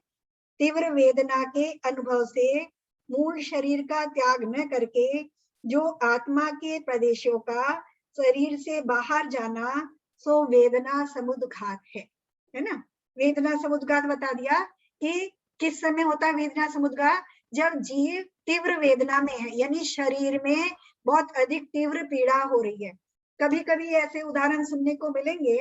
तीव्र वेदना के अनुभव से मूल शरीर का त्याग न करके जो आत्मा के प्रदेशों का शरीर से बाहर जाना, सो वेदना समुद्घात है ना। वेदना समुद्घात बता दिया कि किस समय होता है वेदना समुद्घात? जब जीव तीव्र वेदना में है, यानी शरीर में बहुत अधिक तीव्र पीड़ा हो रही है। कभी कभी ऐसे उदाहरण सुनने को मिलेंगे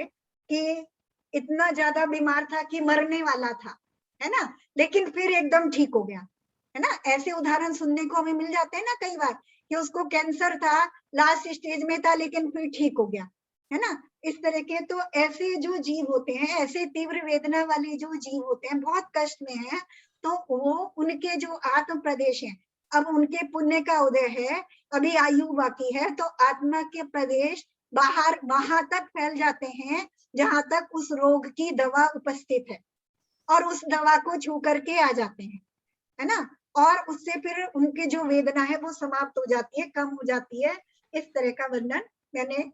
कि इतना ज्यादा बीमार था कि मरने वाला था, है ना, लेकिन फिर एकदम ठीक हो गया, है ना। ऐसे उदाहरण सुनने को हमें मिल जाते हैं ना कई बार, कि उसको कैंसर था, लास्ट स्टेज में था, लेकिन फिर ठीक हो गया, है ना। इस तरह के तो ऐसे जो जीव होते हैं, ऐसे तीव्र वेदना वाले जो जीव होते हैं, बहुत कष्ट में है, तो वो उनके जो आत्म प्रदेश है, अब उनके पुण्य का उदय है, अभी आयु बाकी है, तो आत्मा के प्रदेश बाहर वहां तक फैल जाते हैं जहां तक उस रोग की दवा उपस्थित है, और उस दवा को छू करके आ जाते हैं, है ना। और उससे फिर उनकी जो वेदना है वो समाप्त हो जाती है, कम हो जाती है। इस तरह का वर्णन मैंने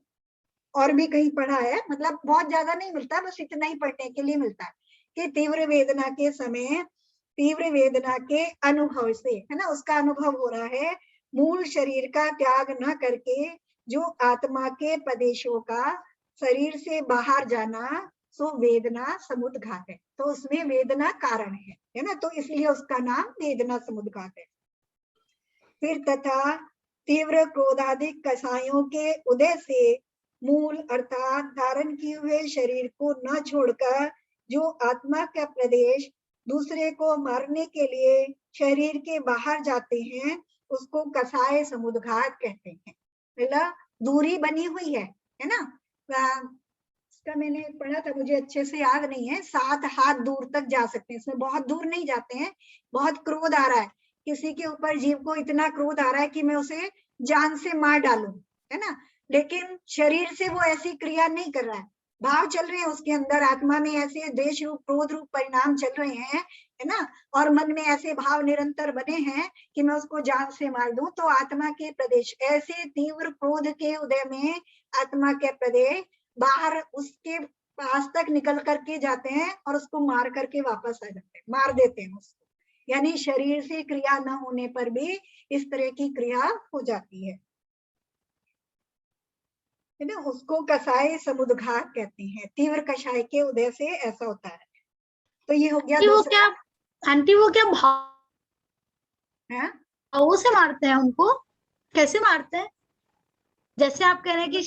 और भी कहीं पढ़ा है, मतलब बहुत ज्यादा नहीं मिलता, बस इतना ही पढ़ने के लिए मिलता है कि तीव्र वेदना के समय, तीव्र वेदना के अनुभव से, है ना, उसका अनुभव हो रहा है, मूल शरीर का त्याग न करके जो आत्मा के प्रदेशों का शरीर से बाहर जाना, सो वेदना समुद्घात है। तो उसमें वेदना कारण है ना, तो इसलिए उसका नाम वेदना समुद्घात है। फिर तथा तीव्र क्रोधाधिक कसायों के उदय से मूल अर्थात धारण किए हुए शरीर को न छोड़कर जो आत्मा का प्रदेश दूसरे को मारने के लिए शरीर के बाहर जाते हैं, उसको कसाय समुद्घात कहते हैं। मतलब दूरी बनी हुई है ना। इसका मैंने पढ़ा था, मुझे अच्छे से याद नहीं है, 7 हाथ दूर तक जा सकते हैं, इसमें बहुत दूर नहीं जाते हैं। बहुत क्रोध आ रहा है किसी के ऊपर, जीव को इतना क्रोध आ रहा है कि मैं उसे जान से मार डालूं, है ना, लेकिन शरीर से वो ऐसी क्रिया नहीं कर रहा है, भाव चल रहे हैं उसके अंदर, आत्मा में ऐसे देश रूप क्रोध रूप परिणाम चल रहे हैं, है ना, और मन में ऐसे भाव निरंतर बने हैं कि मैं उसको जान से मार दूं। तो आत्मा के प्रदेश ऐसे तीव्र क्रोध के उदय में आत्मा के प्रदेश बाहर उसके पास तक निकल करके जाते हैं और उसको मार करके वापस आ जाते हैं, मार देते हैं उसको, यानी शरीर से क्रिया न होने पर भी इस तरह की क्रिया हो जाती है ना। उसको कसाय समुद्घात कहते हैं। तीव्र कषाय के उदय से ऐसा होता है। तो ये हो गया दूसरा। आंटी वो क्या है भावों से मारते हैं उनको? कैसे मारते हैं? जैसे आप कह रहे हैं कि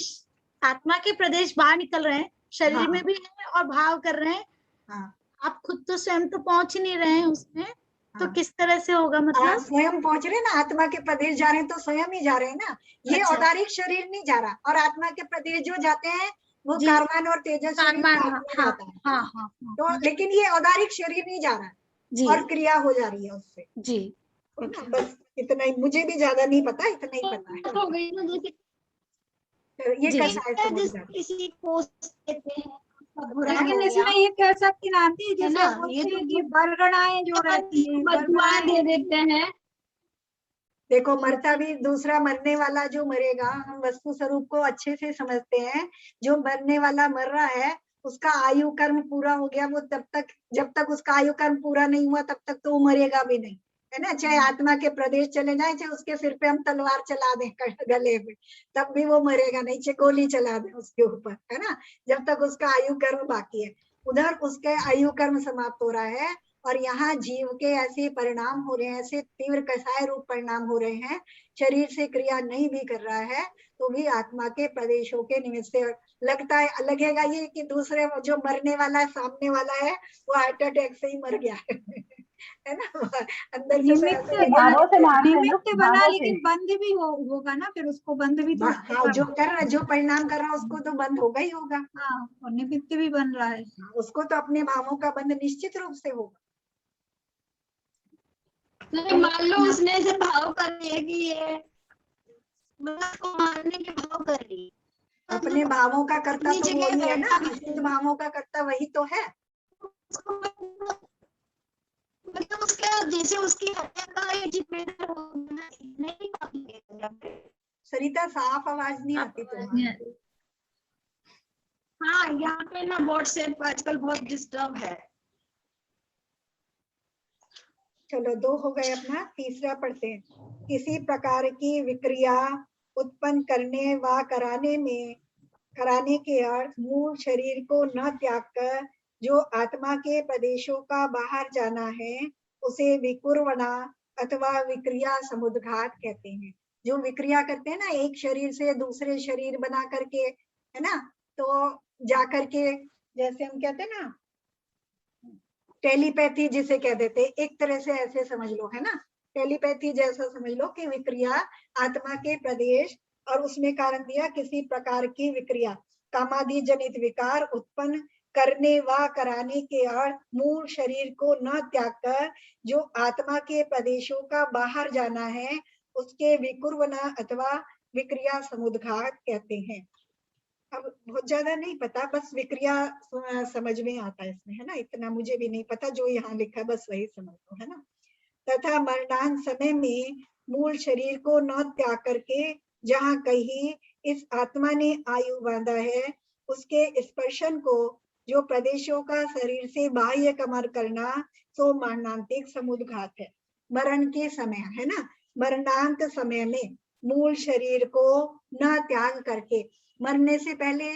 आत्मा के प्रदेश बाहर निकल रहे हैं, शरीर हाँ, में भी है और भाव कर रहे हैं। हाँ, आप खुद तो स्वयं तो पहुंच ही नहीं रहे हैं उसमें, तो हाँ। किस तरह से होगा? मतलब स्वयं पहुंच रहे ना, आत्मा के प्रदेश जा रहे हैं तो स्वयं ही जा रहे हैं ना। ये अच्छा। औदारिक शरीर नहीं जा रहा, और आत्मा के प्रदेश जो जाते हैं वो जी। कारमान और तेजस शरीर हाँ, में हाँ, जाता है। हाँ, हाँ, तो हाँ, लेकिन ये औदारिक शरीर नहीं जा रहा है, जी और क्रिया हो जा रही है उससे, जी। है ना। बस इतना ही, मुझे भी ज्यादा नहीं पता, इतना ही पता है। हो गई ना, जैसे ये जी। कसाय समझ जिस जाते। किसी को देते हैं उसका बुरा लेकिन हो इसमें गया, ये कह सकती ना आंटी, है जैसे ना, बोलते ये हैं तो कि बरगड़ाएं जो रहती हैं, बदुआएं दे देते हैं। देखो मरता भी दूसरा, मरने वाला जो मरेगा, हम वस्तु स्वरूप को अच्छे से समझते हैं। जो मरने वाला मर रहा है उसका आयु कर्म पूरा हो गया, वो तब तक, जब तक उसका आयु कर्म पूरा नहीं हुआ तब तक तो वो मरेगा भी नहीं, है ना। चाहे आत्मा के प्रदेश चले जाए, चाहे उसके सिर पे हम तलवार चला दें गले में, तब भी वो मरेगा नहीं, चाहे गोली चला दें उसके ऊपर, है ना, जब तक उसका आयु कर्म बाकी है। उधर उसके आयु कर्म समाप्त हो रहा है, और यहाँ जीव के ऐसे परिणाम हो रहे हैं, ऐसे तीव्र कसाय रूप परिणाम हो रहे हैं, शरीर से क्रिया नहीं भी कर रहा है तो भी आत्मा के प्रदेशों के निमित्त से लगता है, लगेगा ये कि दूसरे जो मरने वाला है, सामने वाला है, वो हार्ट अटैक से ही मर गया है ना, अंदर से तो ऐसे लगेगा। निमित्त बना, लेकिन बंद भी होगा ना, फिर उसको बंद भी तो हाँ, जो कर रहा, जो परिणाम कर रहा है उसको तो बंद होगा ही होगा। हाँ, और निमित्त भी बन रहा है। उसको तो अपने भावों का बंद निश्चित रूप से होगा। नहीं, मान लो उसने ऐसे भाव कर लिए कि ये मतलब को मारने के भाव कर लिए, अपने भावों का कर्ता अपनी तो जगह वही है ना, बैठा भी शुद्ध भावों का कर्ता वही तो है। मतलब उसका जैसे उसकी हत्या का ये जिम्मेदार होना नहीं मानेगा। सरिता साफ आवाज नहीं आती तुम्हारी। हाँ, यहाँ पे ना व्हाट्सएप आजकल बहुत डिस्टर्ब है। चलो 2 हो गए, अपना तीसरा पढ़ते हैं। किसी प्रकार की विक्रिया उत्पन्न करने व कराने के अर्थ मूल शरीर को न त्याग कर जो आत्मा के प्रदेशों का बाहर जाना है उसे विकुर्वणा अथवा विक्रिया समुद्घात कहते हैं। जो विक्रिया करते हैं ना, एक शरीर से दूसरे शरीर बना करके, है ना, तो जा करके, जैसे हम कहते हैं ना टेलीपैथी जिसे कह देते, एक तरह से ऐसे समझ लो, है ना, टेलीपैथी जैसा समझ लो कि विक्रिया आत्मा के प्रदेश, और उसमें कारण दिया किसी प्रकार की विक्रिया कामादि जनित विकार उत्पन्न करने व कराने के अर्थ मूल शरीर को न त्याग कर जो आत्मा के प्रदेशों का बाहर जाना है उसके विकुर्वना अथवा विक्रिया समुद्घात कहते हैं। अब बहुत ज्यादा नहीं पता, बस विक्रिया समझ में आता है इसमें, है ना, इतना मुझे भी नहीं पता, जो यहाँ लिखा है बस वही समझ लो, है ना। तथा मरणांत समय में मूल शरीर को न त्याग करके जहाँ कहीं इस आत्मा ने आयु बांधा है उसके स्पर्शन को जो प्रदेशों का शरीर से बाह्य कमर करना सो मरणांतिक समुद्घात है। मरण के समय, है ना, मरणांत समय में मूल शरीर को न त्याग करके, मरने से पहले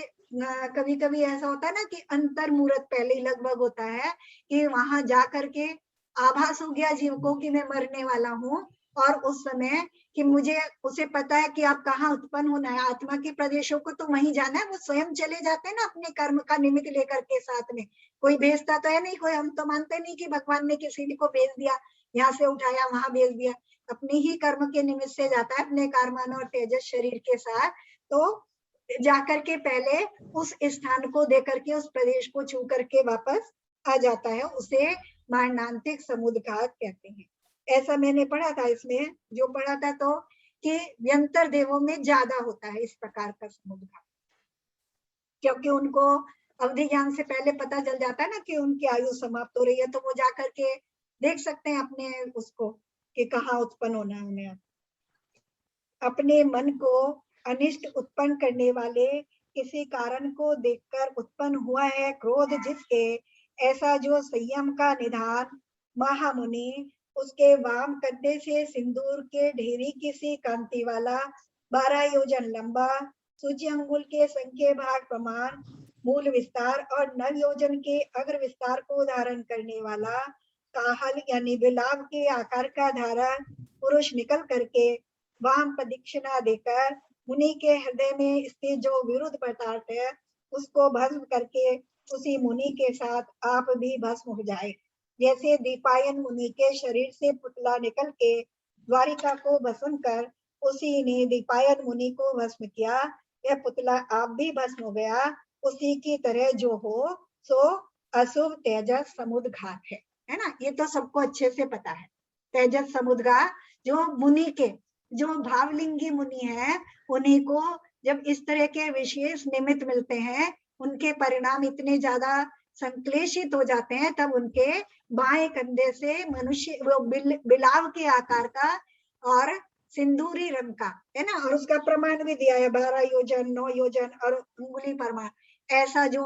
कभी कभी ऐसा होता है ना कि अंतर मुहूर्त पहले ही लगभग होता है कि वहां जा करके आभास हो गया जीव को कि मैं मरने वाला हूँ, और उस समय कि मुझे उसे पता है कि आप कहाँ उत्पन्न होना है, आत्मा के प्रदेशों को तो वहीं जाना है, वो स्वयं चले जाते हैं ना अपने कर्म का निमित्त लेकर के साथ में, कोई भेजता तो है नहीं, कोई, हम तो मानते नहीं कि भगवान ने किसी को भेज दिया, यहाँ से उठाया वहां भेज दिया, अपने ही कर्म के निमित्त से जाता है अपने कारमान और तेजस शरीर के साथ। तो जाकर के पहले उस स्थान को दे करके उस प्रदेश को छू करके वापस आ जाता है, उसे मरणांतिक समुद्घात कहते हैं। ऐसा मैंने पढ़ा था, इसमें जो पढ़ा था तो कि व्यंतर देवों में ज्यादा होता है इस प्रकार का समुद्घात, क्योंकि उनको अवधि ज्ञान से पहले पता चल जाता है ना कि उनकी आयु समाप्त हो रही है, तो वो जाकर के देख सकते हैं अपने उसको कि कहाँ उत्पन्न होना है उन्हें। अपने मन को अनिष्ट उत्पन्न करने वाले किसी कारण को देखकर उत्पन्न हुआ है क्रोध जिसके, ऐसा जो संयम का निधान महामुनि उसके वाम कंधे से सिंदूर के ढेरी किसी कांति वाला 12 योजन लंबा सूची अंगुल के संख्य भाग प्रमाण मूल विस्तार और 9 योजन के अग्र विस्तार को धारण करने वाला काहल यानी बिलाव के आकार का धारण पुरुष निकल करके वाम प्रदक्षिणा देकर मुनि के हृदय में स्थित जो विरुद्ध पदार्थ है उसको भस्म करके उसी मुनि के साथ आप भी भस्म हो जाए। जैसे दीपायन मुनि के शरीर से पुतला निकल के द्वारिका को भस्म कर उसी ने दीपायन मुनि को भस्म किया, यह पुतला आप भी भस्म हो गया, उसी की तरह जो हो सो अशुभ तेजस समुद्घात है ना। ये तो सबको अच्छे से पता है। तेजस समुद्घात जो मुनि के, जो भावलिंगी मुनि है उन्हीं को जब इस तरह के विशेष निमित्त मिलते हैं, उनके परिणाम इतने ज्यादा संश्लेषित हो जाते हैं, तब उनके बाएं कंधे से मनुष्य वो बिलाव के आकार का और सिंदूरी रंग का है ना, और उसका प्रमाण भी दिया है 12 योजन 9 योजन और उंगली प्रमाण, ऐसा जो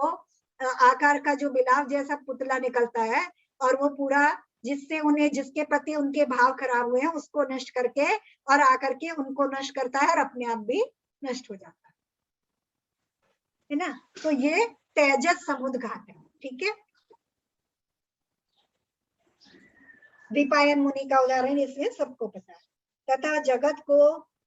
आकार का जो बिलाव जैसा पुतला निकलता है, और वो पूरा जिससे उन्हें जिसके प्रति उनके भाव खराब हुए हैं उसको नष्ट करके और आकर के उनको नष्ट करता है और अपने आप भी नष्ट हो जाता है ना। तो ये तेजस समुद्घात है, ठीक है। दीपायन मुनि का उदाहरण इसमें सबको पता है। तथा जगत को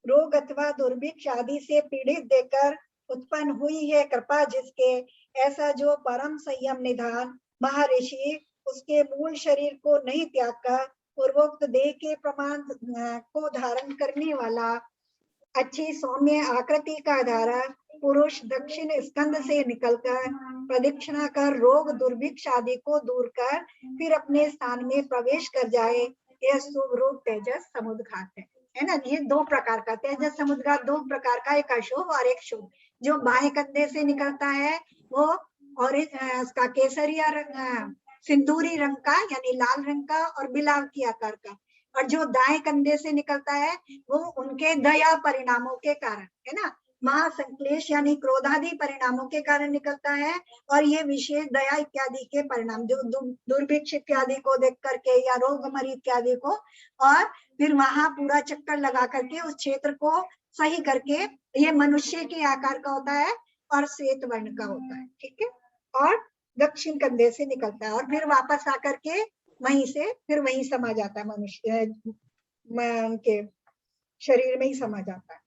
रोग अथवा दुर्भिक्ष आदि से पीड़ित देकर उत्पन्न हुई है कृपा जिसके, ऐसा जो परम संयम निधान महर्षि उसके मूल शरीर को नहीं त्याग कर पूर्वोक्त देह के प्रमाण को धारण करने वाला अच्छी सौम्य आकृति का धारक पुरुष दक्षिण स्कंद से निकलकर प्रदक्षिणा कर रोग दुर्भिक्ष आदि को दूर कर फिर अपने स्थान में प्रवेश कर जाए, यह शुभ रूप तेजस समुद्घात है ना। ये दो प्रकार का तेजस समुद्घात, दो प्रकार का, एक अशुभ और एक शुभ। जो बाएं कंधे से निकलता है वो और उसका केसरिया रंग सिंदूरी रंग का यानी लाल रंग का और बिलाव की आकार का, और जो दाएं कंधे से निकलता है वो उनके दया परिणामों के कारण है ना, महासंक्लेश यानी क्रोधादि परिणामों के कारण निकलता है, और ये विशेष दया इत्यादि के परिणाम जो दुर्भिक्ष इत्यादि को देख करके या रोगमरी इत्यादि को, और फिर वहां पूरा चक्कर लगा करके उस क्षेत्र को सही करके, ये मनुष्य के आकार का होता है और श्वेत वर्ण का होता है, ठीक है, और दक्षिण कंधे से निकलता है और फिर वापस आकर के वहीं से फिर वहीं समा जाता है, मनुष्य के शरीर में ही समा जाता है।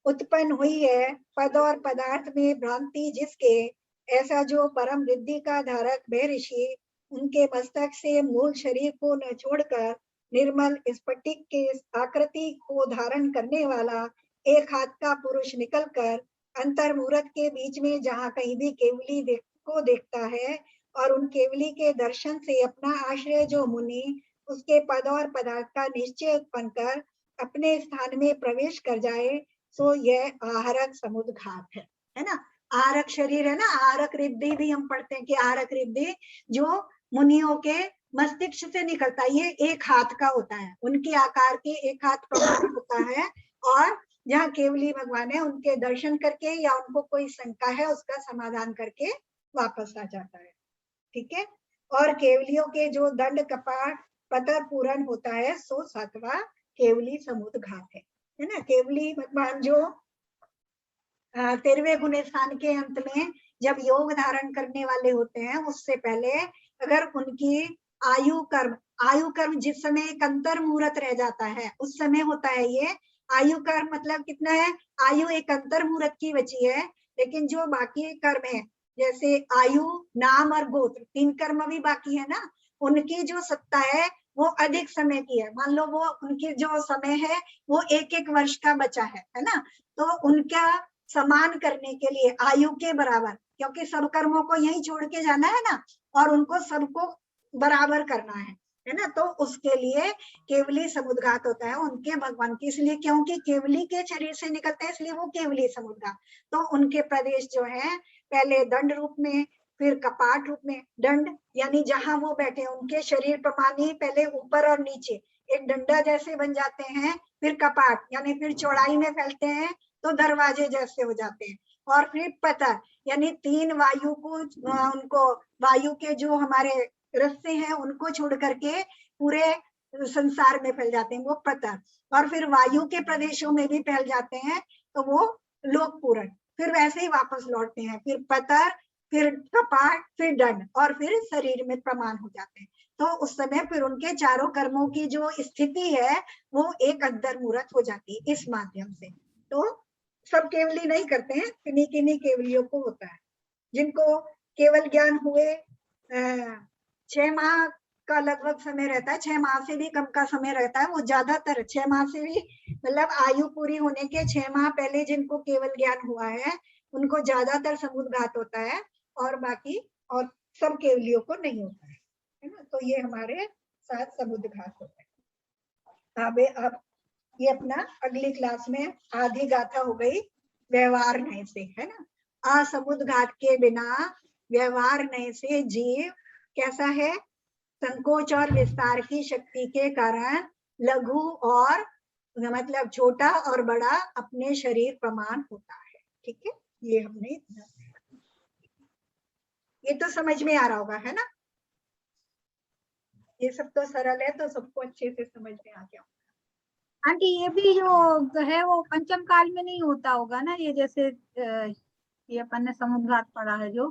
उत्पन्न हुई है पद और पदार्थ में भ्रांति जिसके, ऐसा जो परम रिद्धि का धारक महर्षि उनके मस्तक से मूल शरीर को न छोड़कर निर्मल स्फटिक के आकृति को धारण करने वाला एक हाथ का पुरुष निकलकर अंतर्मूर्त के बीच में जहाँ कहीं भी केवली को देखता है, और उन केवली के दर्शन से अपना आश्रय जो मुनि उसके पद और पदार्थ का निश्चय उत्पन्न कर अपने स्थान में प्रवेश कर जाए, सो यह आहरक समुद्घात है ना। आहरक शरीर है ना, आहरक रिद्धि भी हम पढ़ते हैं कि आहरक रिद्धि जो मुनियों के मस्तिष्क से निकलता है, ये एक हाथ का होता है, उनके आकार के एक हाथ प्रमाण होता है, और जहाँ केवली भगवान है उनके दर्शन करके या उनको कोई शंका है उसका समाधान करके वापस आ जाता है, ठीक है। और केवलियों के जो दंड कपाट पतर पूर्ण होता है सो सातवां केवली समुद्घात है ना। केवली भगवान जो 13वें गुण स्थान के अंत में जब योग धारण करने वाले होते हैं, उससे पहले अगर उनकी आयु कर्म जिस समय एक अंतर मुहूर्त रह जाता है उस समय होता है ये आयु कर्म। मतलब कितना है, आयु एक अंतर मुहूर्त की बची है, लेकिन जो बाकी कर्म है जैसे आयु नाम और गोत्र 3 कर्म भी बाकी है ना, उनकी जो सत्ता है वो अधिक समय की है। मान लो वो उनकी जो समय है वो 1-1 वर्ष का बचा है ना, तो उनका समान करने के लिए आयु के बराबर, क्योंकि सब कर्मों को यही छोड़ के जाना है ना, और उनको सबको बराबर करना है ना, तो उसके लिए केवली समुद्घात होता है उनके भगवान की, इसलिए क्योंकि केवली के शरीर से निकलते हैं इसलिए वो केवली समुद्घात। तो उनके प्रदेश जो है पहले दंड रूप में, फिर कपाट रूप में, दंड यानी जहां वो बैठे उनके शरीर प्रमाण ही पहले ऊपर और नीचे एक डंडा जैसे बन जाते हैं, फिर कपाट यानी फिर चौड़ाई में फैलते हैं तो दरवाजे जैसे हो जाते हैं, और फिर पतर यानी 3 वायु को उनको वायु के जो हमारे रस्ते हैं उनको छोड़ करके पूरे संसार में फैल जाते हैं वो पतर, और फिर वायु के प्रदेशों में भी फैल जाते हैं तो वो लोक पूरण, फिर वैसे ही वापस लौटते हैं, फिर पतर फिर कपाट फिर दंड और फिर शरीर में प्रमाण हो जाते हैं। तो उस समय फिर उनके चारों कर्मों की जो स्थिति है वो एक अंतर मुहूर्त हो जाती है इस माध्यम से। तो सब केवली नहीं करते हैं, किन्हीं केवलियों को होता है, जिनको केवल ज्ञान हुए 6 माह का लगभग समय रहता है, 6 माह से भी कम का समय रहता है, वो ज्यादातर 6 माह से भी मतलब आयु पूरी होने के 6 माह पहले जिनको केवल ज्ञान हुआ है उनको ज्यादातर समुद्घात होता है, और बाकी और सब केवलियों को नहीं होता है ना। तो ये हमारे 7 समुद्घात होते हैं। अब ये अपना अगली क्लास में आधी गाथा हो गई व्यवहार नय से, है ना। असमुद घात के बिना व्यवहार नय से जीव कैसा है, संकोच और विस्तार की शक्ति के कारण लघु और मतलब छोटा और बड़ा अपने शरीर प्रमाण होता है। ठीक है, ये हमने ये तो समझ में आ रहा होगा, है ना। ये सब तो सरल है, तो सबको अच्छे से समझ में आ गया। आंटी ये भी जो है वो पंचम काल में नहीं होता होगा ना, ये जैसे ये अपन ने समुद्रघात पढ़ा है जो।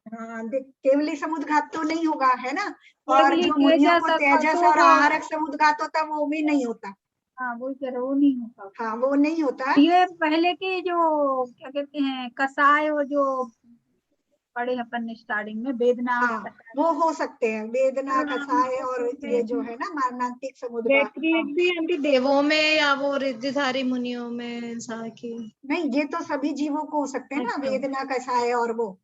हाँ, केवली समुद्रघात तो नहीं होगा, है ना। और केवली जो मुनियों को तेजस तेजस तो और वो, आहारक समुद्रघात होता वो भी नहीं होता। हाँ वो कह रहे वो नहीं होता। हाँ, वो नहीं होता। ये पहले के जो क्या कहते हैं कसाय और जो पढ़े अपन ने स्टार्टिंग में वेदना हाँ, कसाय। वो हो सकते हैं, वेदना कसाय और ये जो है ना मारणांतिक समुद्रघात। वैक्रिएट भी आंटी देवों में या वो रिद्धिधारी मुनियों में ऐसा की? नहीं, ये तो सभी जीवों को हो सकते हैं ना, अच्छा। वेदना कसाय और वो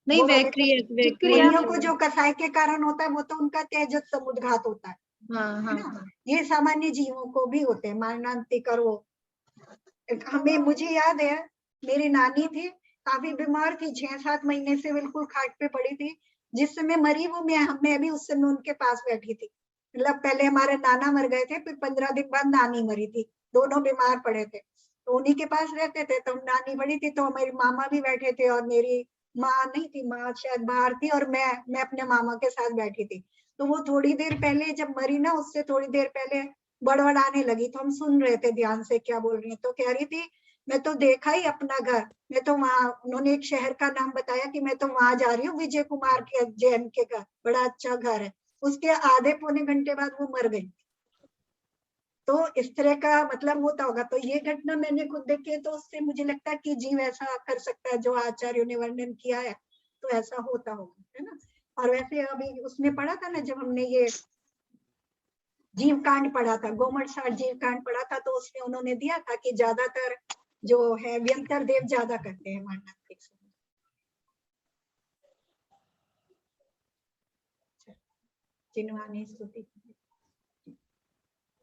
नहीं, वाले तो वैक्रिएट मुनियों को जो कसाय के कारण होता है वो तो उनका तेजस समुद्रघात होता है हाँ हाँ ना। हाँ। ये सामान्य जीवों को भी होते हैं मारणांतिक और वो। हमें मुझे याद है मेरी नानी थी, काफी बीमार थी, 6-7 महीने से बिल्कुल खाट पे पड़ी थी। जिस समय मरी वो मैं भी उस समय उनके पास बैठी थी। मतलब पहले हमारे नाना मर गए थे, फिर 15 दिन बाद नानी मरी थी, दोनों बीमार पड़े थे, तो उन्हीं के पास रहते थे। तो नानी बड़ी थी तो मेरी मामा भी बैठे थे और मेरी माँ नहीं थी, माँ शायद बाहर थी और मैं अपने मामा के साथ बैठी थी। तो वो थोड़ी देर पहले जब मरी ना, उससे थोड़ी देर पहले बड़बड़ाने लगी, तो हम सुन रहे थे ध्यान से क्या बोल रही है। तो कह रही थी मैं तो देखा ही अपना घर, मैं तो वहां, उन्होंने एक शहर का नाम बताया कि मैं तो वहां जा रही हूँ, विजय कुमार के जैन के घर, बड़ा अच्छा घर है। उसके आधे पौने घंटे बाद वो मर गई। तो इस तरह का मतलब होता होगा। तो ये घटना मैंने खुद देखी है, तो उससे मुझे लगता है कि जीव ऐसा कर सकता है जो आचार्यों ने वर्णन किया है, तो ऐसा होता होगा, है ना। और वैसे अभी उसमें पढ़ा था ना, जब हमने ये जीव कांड पढ़ा था, गोमट साठ जीव कांड पढ़ा था, तो उसमें उन्होंने दिया था कि ज्यादातर जो है व्यंतर देव ज्यादा करते हैं मारणांतिक। जिन्वानी स्तुति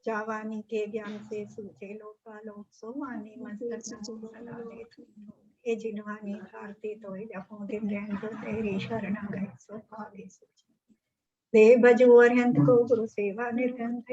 जावानी के ज्ञान से सूझे लोकालोक, सोवानी मस्तक नमो सदा दे। हे जिन्वानी भारती तो जपो दिन रैन तो तेरी शरण गए सो पावे सूझे। दे भजो अरहंत को गुरु सेवा निर्घंत